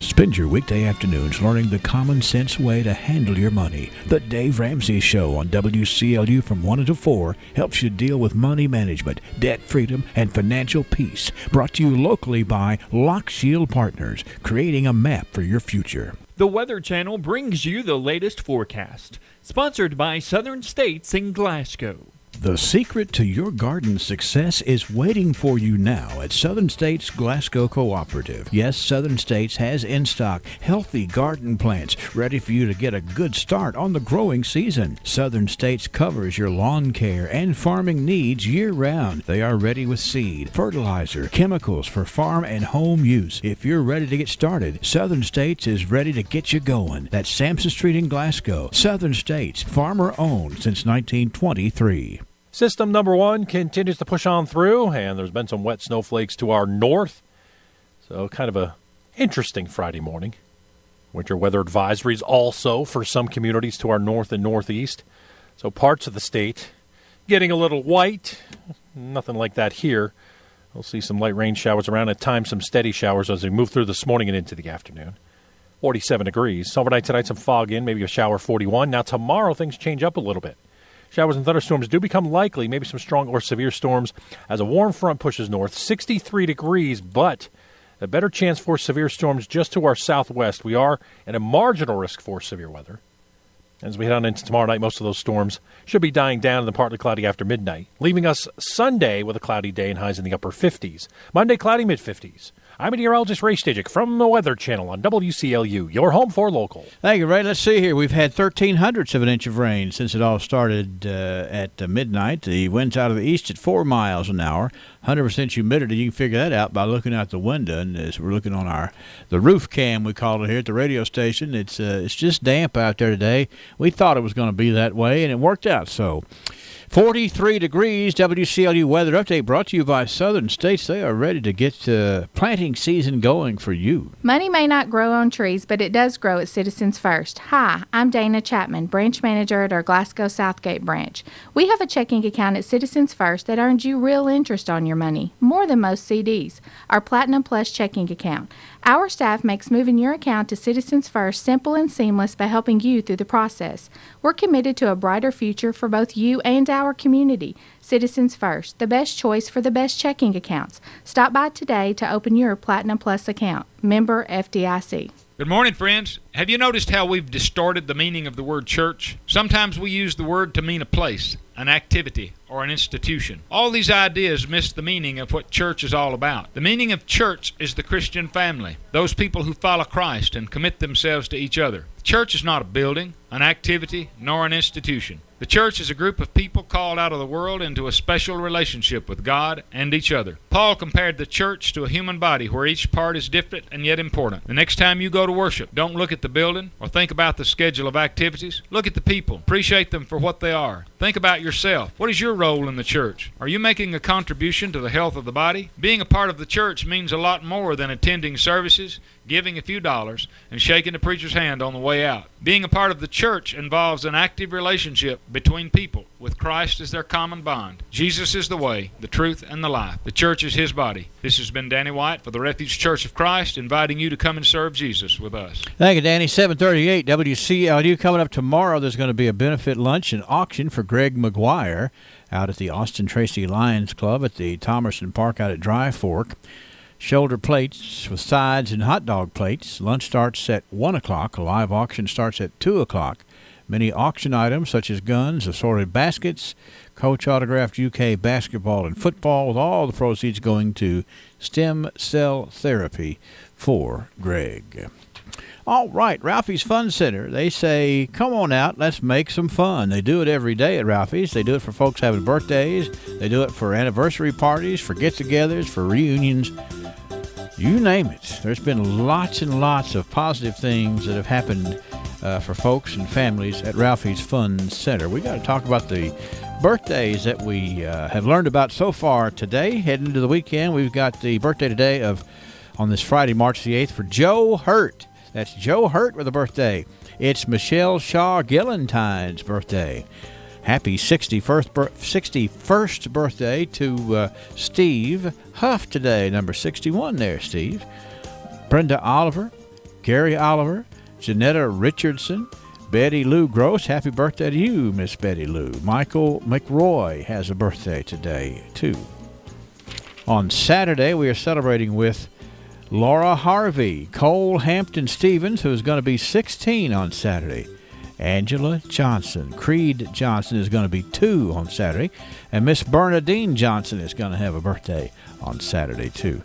Spend your weekday afternoons learning the common sense way to handle your money. The Dave Ramsey Show on WCLU from 1 until 4 helps you deal with money management, debt freedom, and financial peace. Brought to you locally by Lock Shield Partners, creating a map for your future. The Weather Channel brings you the latest forecast. Sponsored by Southern States in Glasgow. The secret to your garden's success is waiting for you now at Southern States Glasgow Cooperative. Yes, Southern States has in stock healthy garden plants ready for you to get a good start on the growing season. Southern States covers your lawn care and farming needs year-round. They are ready with seed, fertilizer, chemicals for farm and home use. If you're ready to get started, Southern States is ready to get you going. That's Sampson Street in Glasgow. Southern States, farmer-owned since 1923. System number 1 continues to push on through, and there's been some wet snowflakes to our north. So kind of a interesting Friday morning. Winter weather advisories also for some communities to our north and northeast. So parts of the state getting a little white. Nothing like that here. We'll see some light rain showers around, at times some steady showers as we move through this morning and into the afternoon. 47 degrees. Overnight tonight, some fog in, maybe a shower, 41. Now tomorrow things change up a little bit. Showers and thunderstorms do become likely, maybe some strong or severe storms as a warm front pushes north. 63 degrees, but a better chance for severe storms just to our southwest. We are at a marginal risk for severe weather. As we head on into tomorrow night, most of those storms should be dying down in the partly cloudy after midnight, leaving us Sunday with a cloudy day and highs in the upper 50s. Monday, cloudy mid-50s. I'm meteorologist Ray Stajic from the Weather Channel on WCLU, your home for local. Thank you, Ray. Let's see here. We've had 0.13 of an inch of rain since it all started at midnight. The wind's out of the east at 4 miles an hour. 100% humidity. You can figure that out by looking out the window. And as we're looking on the roof cam, we call it here at the radio station, it's just damp out there today. We thought it was going to be that way, and it worked out so. 43 degrees, WCLU weather update brought to you by Southern States. They are ready to get planting season going for you. Money may not grow on trees, but it does grow at Citizens First. Hi, I'm Dana Chapman, branch manager at our Glasgow Southgate branch. We have a checking account at Citizens First that earns you real interest on your money, more than most CDs. Our Platinum Plus checking account. Our staff makes moving your account to Citizens First simple and seamless by helping you through the process. We're committed to a brighter future for both you and our community. Citizens First, the best choice for the best checking accounts. Stop by today to open your Platinum Plus account. Member FDIC. Good morning, friends. Have you noticed how we've distorted the meaning of the word church? Sometimes we use the word to mean a place, an activity, or an institution. All these ideas miss the meaning of what church is all about. The meaning of church is the Christian family, those people who follow Christ and commit themselves to each other. Church is not a building, an activity, nor an institution. The church is a group of people called out of the world into a special relationship with God and each other. Paul compared the church to a human body where each part is different and yet important. The next time you go to worship, don't look at the building or think about the schedule of activities. Look at the people. Appreciate them for what they are. Think about yourself. What is your role in the church? Are you making a contribution to the health of the body? Being a part of the church means a lot more than attending services, giving a few dollars, and shaking the preacher's hand on the way out. Being a part of the church involves an active relationship between people, with Christ as their common bond. Jesus is the way, the truth, and the life. The church is his body. This has been Danny White for the Refuge Church of Christ, inviting you to come and serve Jesus with us. Thank you, Danny. 7:38 WCLU. Coming up tomorrow, there's going to be a benefit lunch and auction for Greg McGuire out at the Austin Tracy Lions Club at the Thomerson Park out at Dry Fork. Shoulder plates with sides and hot dog plates. Lunch starts at 1 o'clock. A live auction starts at 2 o'clock. Many auction items such as guns, assorted baskets, coach autographed UK basketball and football, with all the proceeds going to stem cell therapy for Greg. All right, Ralphie's Fun Center. They say, come on out, let's make some fun. They do it every day at Ralphie's. They do it for folks having birthdays. They do it for anniversary parties, for get-togethers, for reunions. You name it. There's been lots and lots of positive things that have happened for folks and families at Ralphie's Fun Center. We got to talk about the birthdays that we have learned about so far today. Heading into the weekend, we've got the birthday today on this Friday, March the 8th, for Joe Hurt. That's Joe Hurt with a birthday. It's Michelle Shaw Gillentine's birthday. Happy 61st birthday to Steve Huff today, number 61 there, Steve. Brenda Oliver, Gary Oliver, Janetta Richardson, Betty Lou Gross. Happy birthday to you, Miss Betty Lou. Michael McRoy has a birthday today, too. On Saturday, we are celebrating with Laura Harvey, Cole Hampton Stevens, who is going to be 16 on Saturday. Angela Johnson. Creed Johnson is going to be 2 on Saturday. And Miss Bernadine Johnson is going to have a birthday on Saturday, too.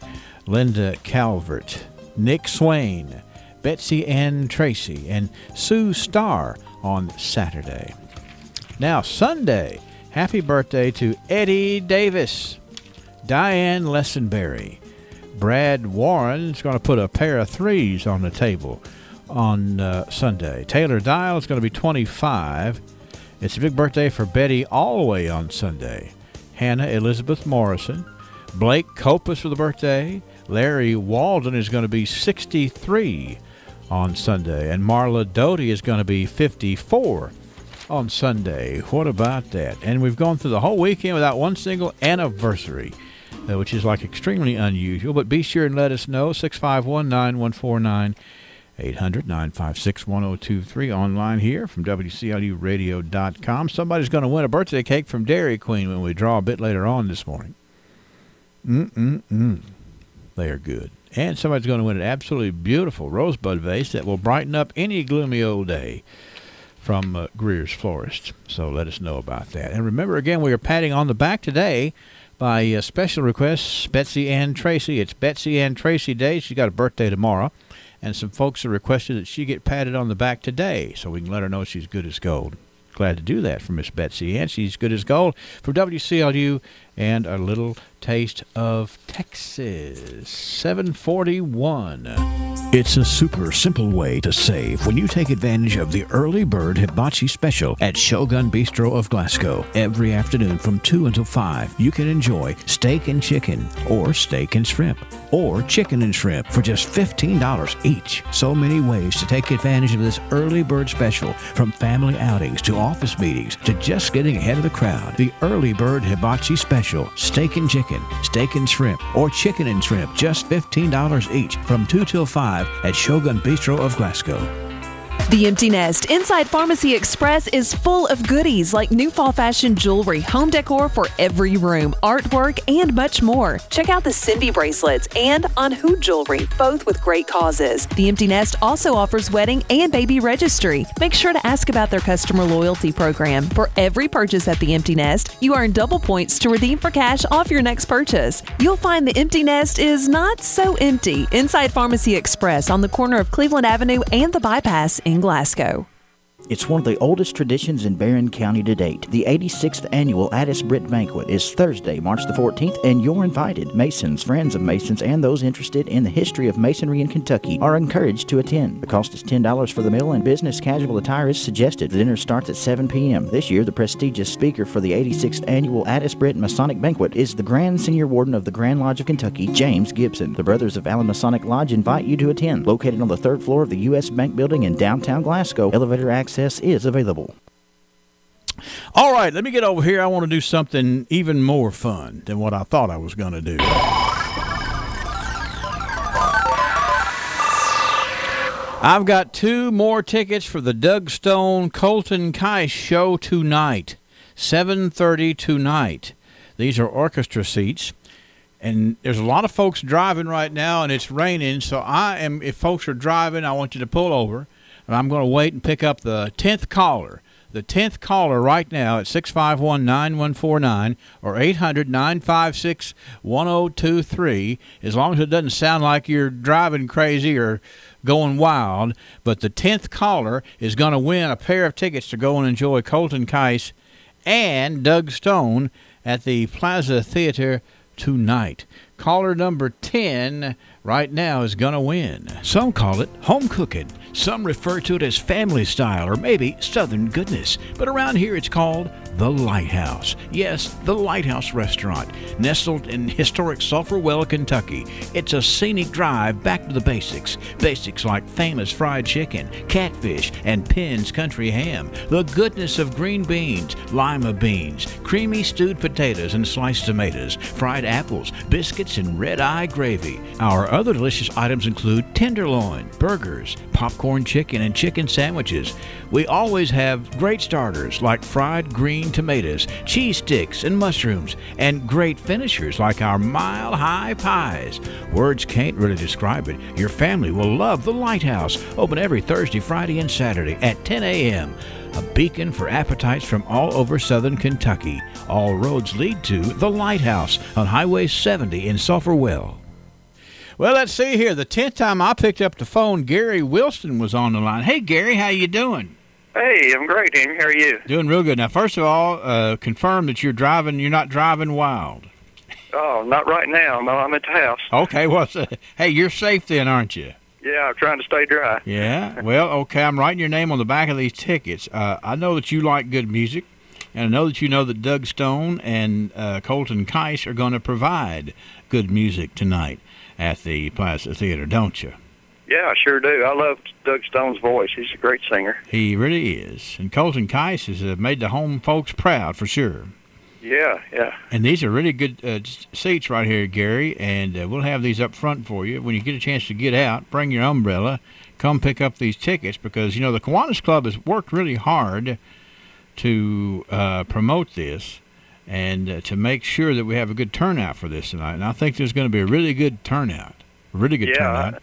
Linda Calvert, Nick Swain, Betsy Ann Tracy, and Sue Starr on Saturday. Now, Sunday, happy birthday to Eddie Davis, Diane Lessenberry. Brad Warren is going to put a pair of 3s on the table on Sunday. Taylor Dial is going to be 25. It's a big birthday for Betty Allway on Sunday. Hannah Elizabeth Morrison. Blake Copus for the birthday. Larry Walden is going to be 63 on Sunday. And Marla Doty is going to be 54 on Sunday. What about that? And we've gone through the whole weekend without one single anniversary, which is like extremely unusual. But be sure and let us know. 651-9149. 800-956-1023 online here from WCLUradio.com. Somebody's going to win a birthday cake from Dairy Queen when we draw a bit later on this morning. They are good. And somebody's going to win an absolutely beautiful rosebud vase that will brighten up any gloomy old day from Greer's Florist. So let us know about that. And remember, again, we are patting on the back today by special request, Betsy Ann Tracy. It's Betsy Ann Tracy Day. She's got a birthday tomorrow. And some folks have requested that she get patted on the back today so we can let her know she's good as gold. Glad to do that for Miss Betsy Ann. She's good as gold for WCLU and a little taste of Texas. 741. It's a super simple way to save when you take advantage of the early bird hibachi special at Shogun Bistro of Glasgow. Every afternoon from 2 until 5, you can enjoy steak and chicken, or steak and shrimp, or chicken and shrimp for just $15 each. So many ways to take advantage of this early bird special, from family outings to office meetings to just getting ahead of the crowd. The early bird hibachi special, steak and chicken, steak and shrimp, or chicken and shrimp, just $15 each from 2 till 5 at Shogun Bistro of Glasgow. The Empty Nest Inside Pharmacy Express is full of goodies like new fall fashion jewelry, home decor for every room, artwork, and much more. Check out the Cindy bracelets and On Who jewelry, both with great causes. The Empty Nest also offers wedding and baby registry. Make sure to ask about their customer loyalty program. For every purchase at the Empty Nest, you earn double points to redeem for cash off your next purchase. You'll find the Empty Nest is not so empty inside Pharmacy Express on the corner of Cleveland Avenue and the Bypass in in Glasgow. It's one of the oldest traditions in Barron County to date. The 86th annual Addis Britt Banquet is Thursday, March the 14th, and you're invited. Masons, friends of Masons, and those interested in the history of Masonry in Kentucky are encouraged to attend. The cost is $10 for the meal, and business casual attire is suggested. The dinner starts at 7 p.m. This year, the prestigious speaker for the 86th annual Addis Britt Masonic Banquet is the Grand Senior Warden of the Grand Lodge of Kentucky, James Gibson. The Brothers of Allen Masonic Lodge invite you to attend. Located on the third floor of the U.S. Bank Building in downtown Glasgow, elevator access is available. All right, let me get over here. I want to do something even more fun than what I thought I was going to do. I've got 2 more tickets for the Doug Stone Colton Keiss show tonight, 7:30 tonight. These are orchestra seats. And there's a lot of folks driving right now, and it's raining. So if folks are driving, I want you to pull over. And I'm going to wait and pick up the 10th caller. The 10th caller right now at 651-9149 or 800-956-1023, as long as it doesn't sound like you're driving crazy or going wild. But the 10th caller is going to win a pair of tickets to go and enjoy Colton Keiss and Doug Stone at the Plaza Theater tonight. Caller number 10 right now is going to win. Some call it home cooking. Some refer to it as family style or maybe Southern goodness. But around here it's called The Lighthouse. Yes, The Lighthouse Restaurant, nestled in historic Sulphur Well, Kentucky. It's a scenic drive back to the basics. Basics like famous fried chicken, catfish, and Penn's country ham. The goodness of green beans, lima beans, creamy stewed potatoes and sliced tomatoes, fried apples, biscuits, and red-eye gravy. Our other delicious items include tenderloin, burgers, popcorn chicken, and chicken sandwiches. We always have great starters like fried green tomatoes, cheese sticks, and mushrooms, and great finishers like our mile-high pies. Words can't really describe it. Your family will love The Lighthouse. Open every Thursday, Friday, and Saturday at 10 a.m. A beacon for appetites from all over southern Kentucky. All roads lead to The Lighthouse on Highway 70 in Sulphur Well. Well, let's see here. The 10th time I picked up the phone, Gary Wilson was on the line. Hey, Gary, how you doing? Hey, I'm great, Henry. How are you? Doing real good. Now, first of all, confirm that you're not driving wild. Oh, not right now. No, I'm at the house. Okay, well, hey, you're safe then, aren't you? Yeah, I'm trying to stay dry. Yeah, well, okay, I'm writing your name on the back of these tickets. I know that you like good music, and I know that you know that Doug Stone and Colton Keiss are going to provide good music tonight at the Plaza Theater, don't you? Yeah, I sure do. I love Doug Stone's voice. He's a great singer. He really is. And Colton Keiss has made the home folks proud, for sure. Yeah, yeah. And these are really good seats right here, Gary, and we'll have these up front for you. When you get a chance to get out, bring your umbrella, come pick up these tickets, because, you know, the Kiwanis Club has worked really hard to promote this and to make sure that we have a good turnout for this tonight. And I think there's going to be a really good turnout, turnout.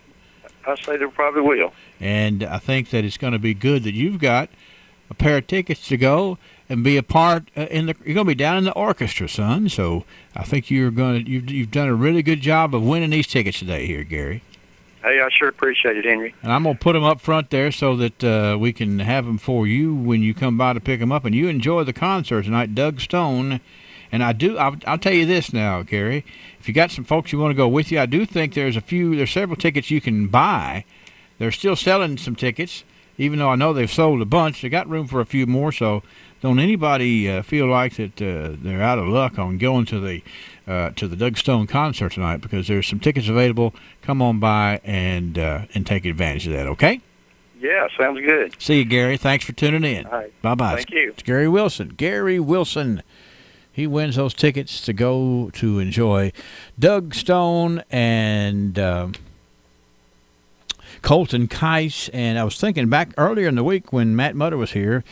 I say there probably will. And I think that it's going to be good that you've got a pair of tickets to go and be a part you're going to be down in the orchestra, son. So I think you've done a really good job of winning these tickets today here, Gary. Hey, I sure appreciate it, Henry. And I'm going to put them up front there so that we can have them for you when you come by to pick them up. And you enjoy the concert tonight, Doug Stone. And I'll tell you this now, Gary. If you got some folks you want to go with you, I do think there's several tickets you can buy. They're still selling some tickets, even though I know they've sold a bunch. They got room for a few more, so don't anybody feel like that they're out of luck on going to the Doug Stone concert tonight, because there's some tickets available. Come on by and take advantage of that, okay? Yeah, sounds good. See you, Gary. Thanks for tuning in. All right. Bye-bye. Thank you. It's Gary Wilson. Gary Wilson. He wins those tickets to go to enjoy Doug Stone and Colton Keiss. And I was thinking back earlier in the week when Matt Mutter was here,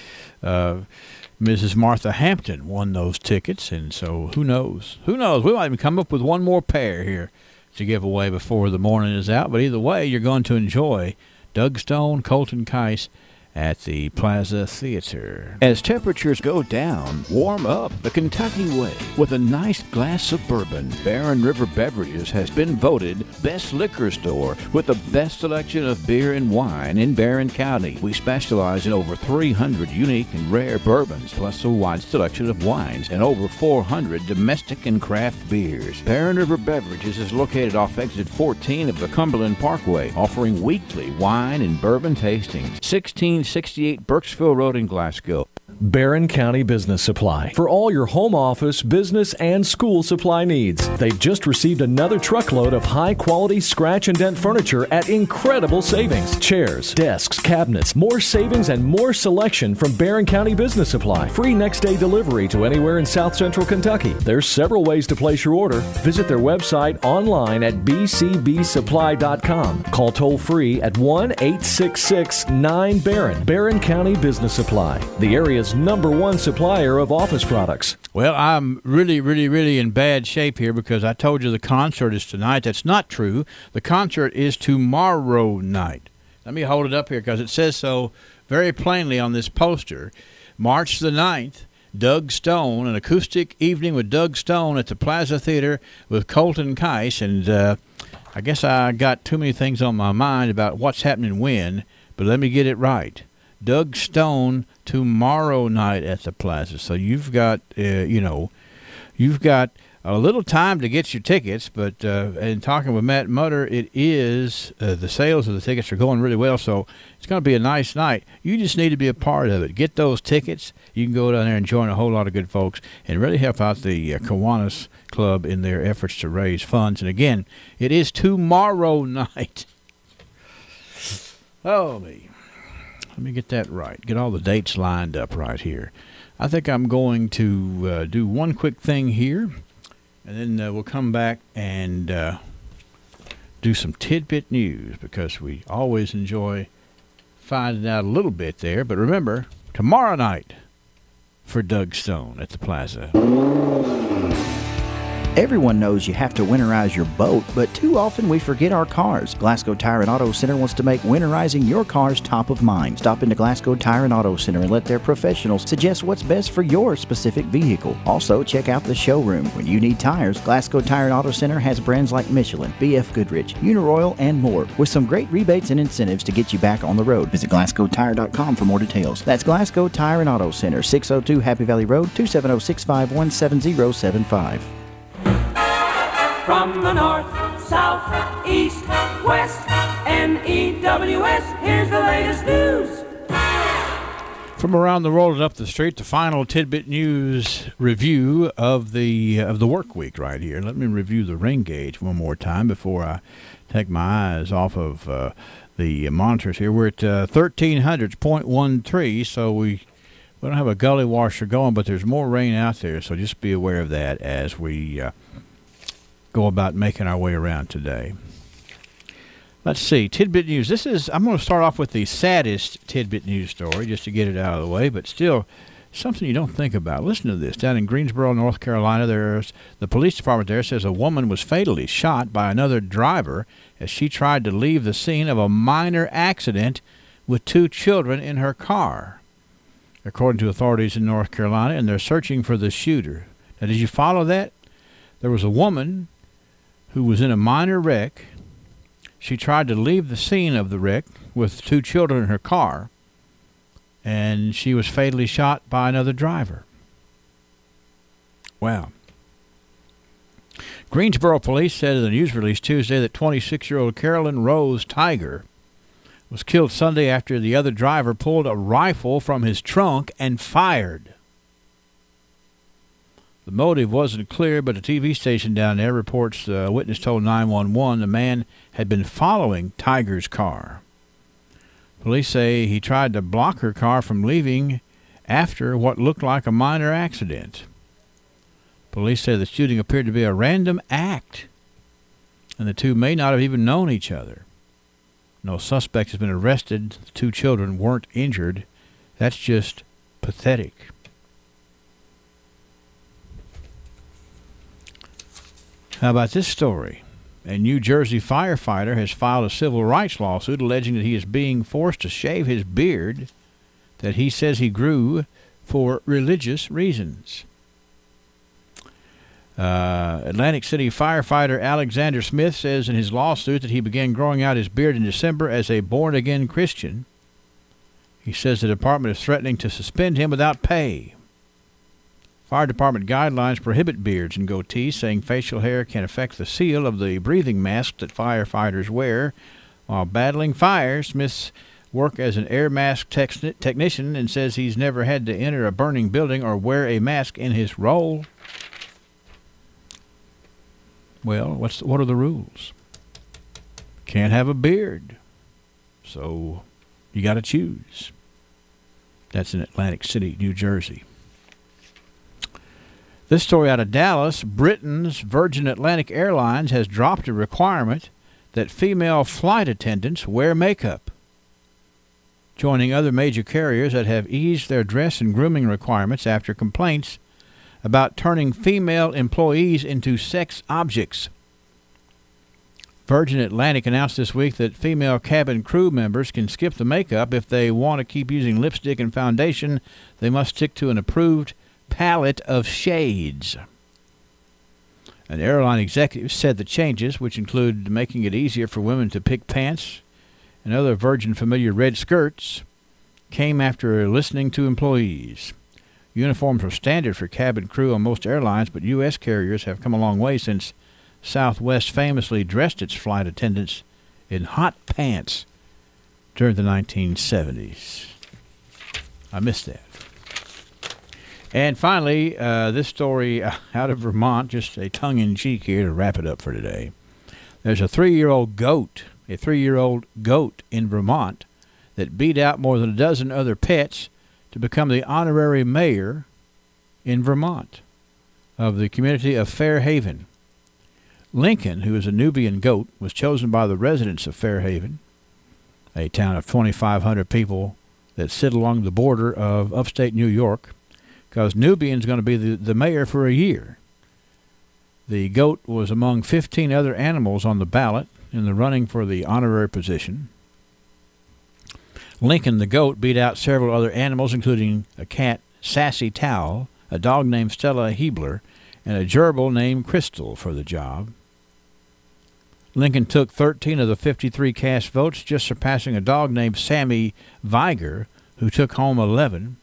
Mrs. Martha Hampton won those tickets. And so who knows? Who knows? We might even come up with one more pair here to give away before the morning is out. But either way, you're going to enjoy Doug Stone, Colton Keiss, at the Plaza Theater. As temperatures go down, warm up the Kentucky way with a nice glass of bourbon. Barren River Beverages has been voted best liquor store with the best selection of beer and wine in Barren County. We specialize in over 300 unique and rare bourbons, plus a wide selection of wines and over 400 domestic and craft beers. Barren River Beverages is located off exit 14 of the Cumberland Parkway, offering weekly wine and bourbon tastings. 1668 Burkesville Road in Glasgow. Barron County Business Supply for all your home office, business, and school supply needs. They've just received another truckload of high-quality scratch and dent furniture at incredible savings. Chairs, desks, cabinets, more savings and more selection from Barron County Business Supply. Free next-day delivery to anywhere in South Central Kentucky. There's several ways to place your order. Visit their website online at bcbsupply.com. Call toll-free at 1-866-9-BARRON. Barron County Business Supply, the area's #1 supplier of office products. Well, I'm really in bad shape here because I told you the concert is tonight. That's not true. The concert is tomorrow night. Let me hold it up here because it says so very plainly on this poster. March the 9th, Doug Stone, an acoustic evening with Doug Stone at the Plaza Theater with Colton Keiss. And I guess I got too many things on my mind about what's happening when, but let me get it right. Doug Stone tomorrow night at the Plaza. So you've got, you've got a little time to get your tickets. But in talking with Matt Mutter, it is the sales of the tickets are going really well. So it's going to be a nice night. You just need to be a part of it. Get those tickets. You can go down there and join a whole lot of good folks and really help out the Kiwanis Club in their efforts to raise funds. And again, it is tomorrow night. Oh, me. Let me get that right. Get all the dates lined up right here. I think I'm going to do one quick thing here, and then we'll come back and do some tidbit news because we always enjoy finding out a little bit there. But remember, tomorrow night for Doug Stone at the Plaza. Everyone knows you have to winterize your boat, but too often we forget our cars. Glasgow Tire and Auto Center wants to make winterizing your cars top of mind. Stop into Glasgow Tire and Auto Center and let their professionals suggest what's best for your specific vehicle. Also, check out the showroom. When you need tires, Glasgow Tire and Auto Center has brands like Michelin, BF Goodrich, Uniroyal, and more, with some great rebates and incentives to get you back on the road. Visit GlasgowTire.com for more details. That's Glasgow Tire and Auto Center, 602 Happy Valley Road, 270-651-7075. From the north, south, east, west, NEWS, here's the latest news. From around the world and up the street, the final tidbit news review of the work week right here. Let me review the rain gauge one more time before I take my eyes off of the monitors here. We're at 1300s, 0.13, so we don't have a gully washer going, but there's more rain out there, so just be aware of that as we go about making our way around today. Let's see, tidbit news. I'm going to start off with the saddest tidbit news story just to get it out of the way, but still something you don't think about. Listen to this. Down in Greensboro, North Carolina, the police department there says a woman was fatally shot by another driver as she tried to leave the scene of a minor accident with 2 children in her car, according to authorities in North Carolina, and they're searching for the shooter. Now, did you follow that? There was a woman who was in a minor wreck. She tried to leave the scene of the wreck with 2 children in her car, and she was fatally shot by another driver. Wow. Greensboro police said in a news release Tuesday that 26-year-old Carolyn Rose Tiger was killed Sunday after the other driver pulled a rifle from his trunk and fired. The motive wasn't clear, but a TV station down there reports a witness told 911 the man had been following Tiger's car. Police say he tried to block her car from leaving after what looked like a minor accident. Police say the shooting appeared to be a random act, and the two may not have even known each other. No suspect has been arrested. The 2 children weren't injured. That's just pathetic. How about this story? A New Jersey firefighter has filed a civil rights lawsuit alleging that he is being forced to shave his beard that he says he grew for religious reasons. Atlantic City firefighter Alexander Smith says in his lawsuit that he began growing out his beard in December as a born-again Christian. He says the department is threatening to suspend him without pay. Fire department guidelines prohibit beards and goatees, saying facial hair can affect the seal of the breathing mask that firefighters wear while battling fire. Smith's work as an air mask technician and says he's never had to enter a burning building or wear a mask in his role. Well, what are the rules? Can't have a beard, so you got to choose. That's in Atlantic City, New Jersey. This story out of Dallas, Britain's Virgin Atlantic Airlines has dropped a requirement that female flight attendants wear makeup, joining other major carriers that have eased their dress and grooming requirements after complaints about turning female employees into sex objects. Virgin Atlantic announced this week that female cabin crew members can skip the makeup. If they want to keep using lipstick and foundation, they must stick to an approved palette of shades. An airline executive said the changes, which include making it easier for women to pick pants and other Virgin familiar red skirts, came after listening to employees. Uniforms are standard for cabin crew on most airlines, but U.S. carriers have come a long way since Southwest famously dressed its flight attendants in hot pants during the 1970s. I missed that. And finally, this story out of Vermont, just a tongue-in-cheek here to wrap it up for today. There's a 3-year-old goat in Vermont that beat out more than a dozen other pets to become the honorary mayor in Vermont of the community of Fairhaven. Lincoln, who is a Nubian goat, was chosen by the residents of Fairhaven, a town of 2,500 people that sit along the border of upstate New York, because Nubian's going to be the mayor for a year. The goat was among 15 other animals on the ballot in the running for the honorary position. Lincoln the goat beat out several other animals, including a cat, Sassy Towel, a dog named Stella Hebler, and a gerbil named Crystal for the job. Lincoln took 13 of the 53 cast votes, just surpassing a dog named Sammy Viger, who took home 11.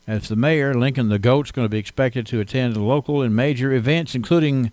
As the mayor, Lincoln the goat's going to be expected to attend local and major events, including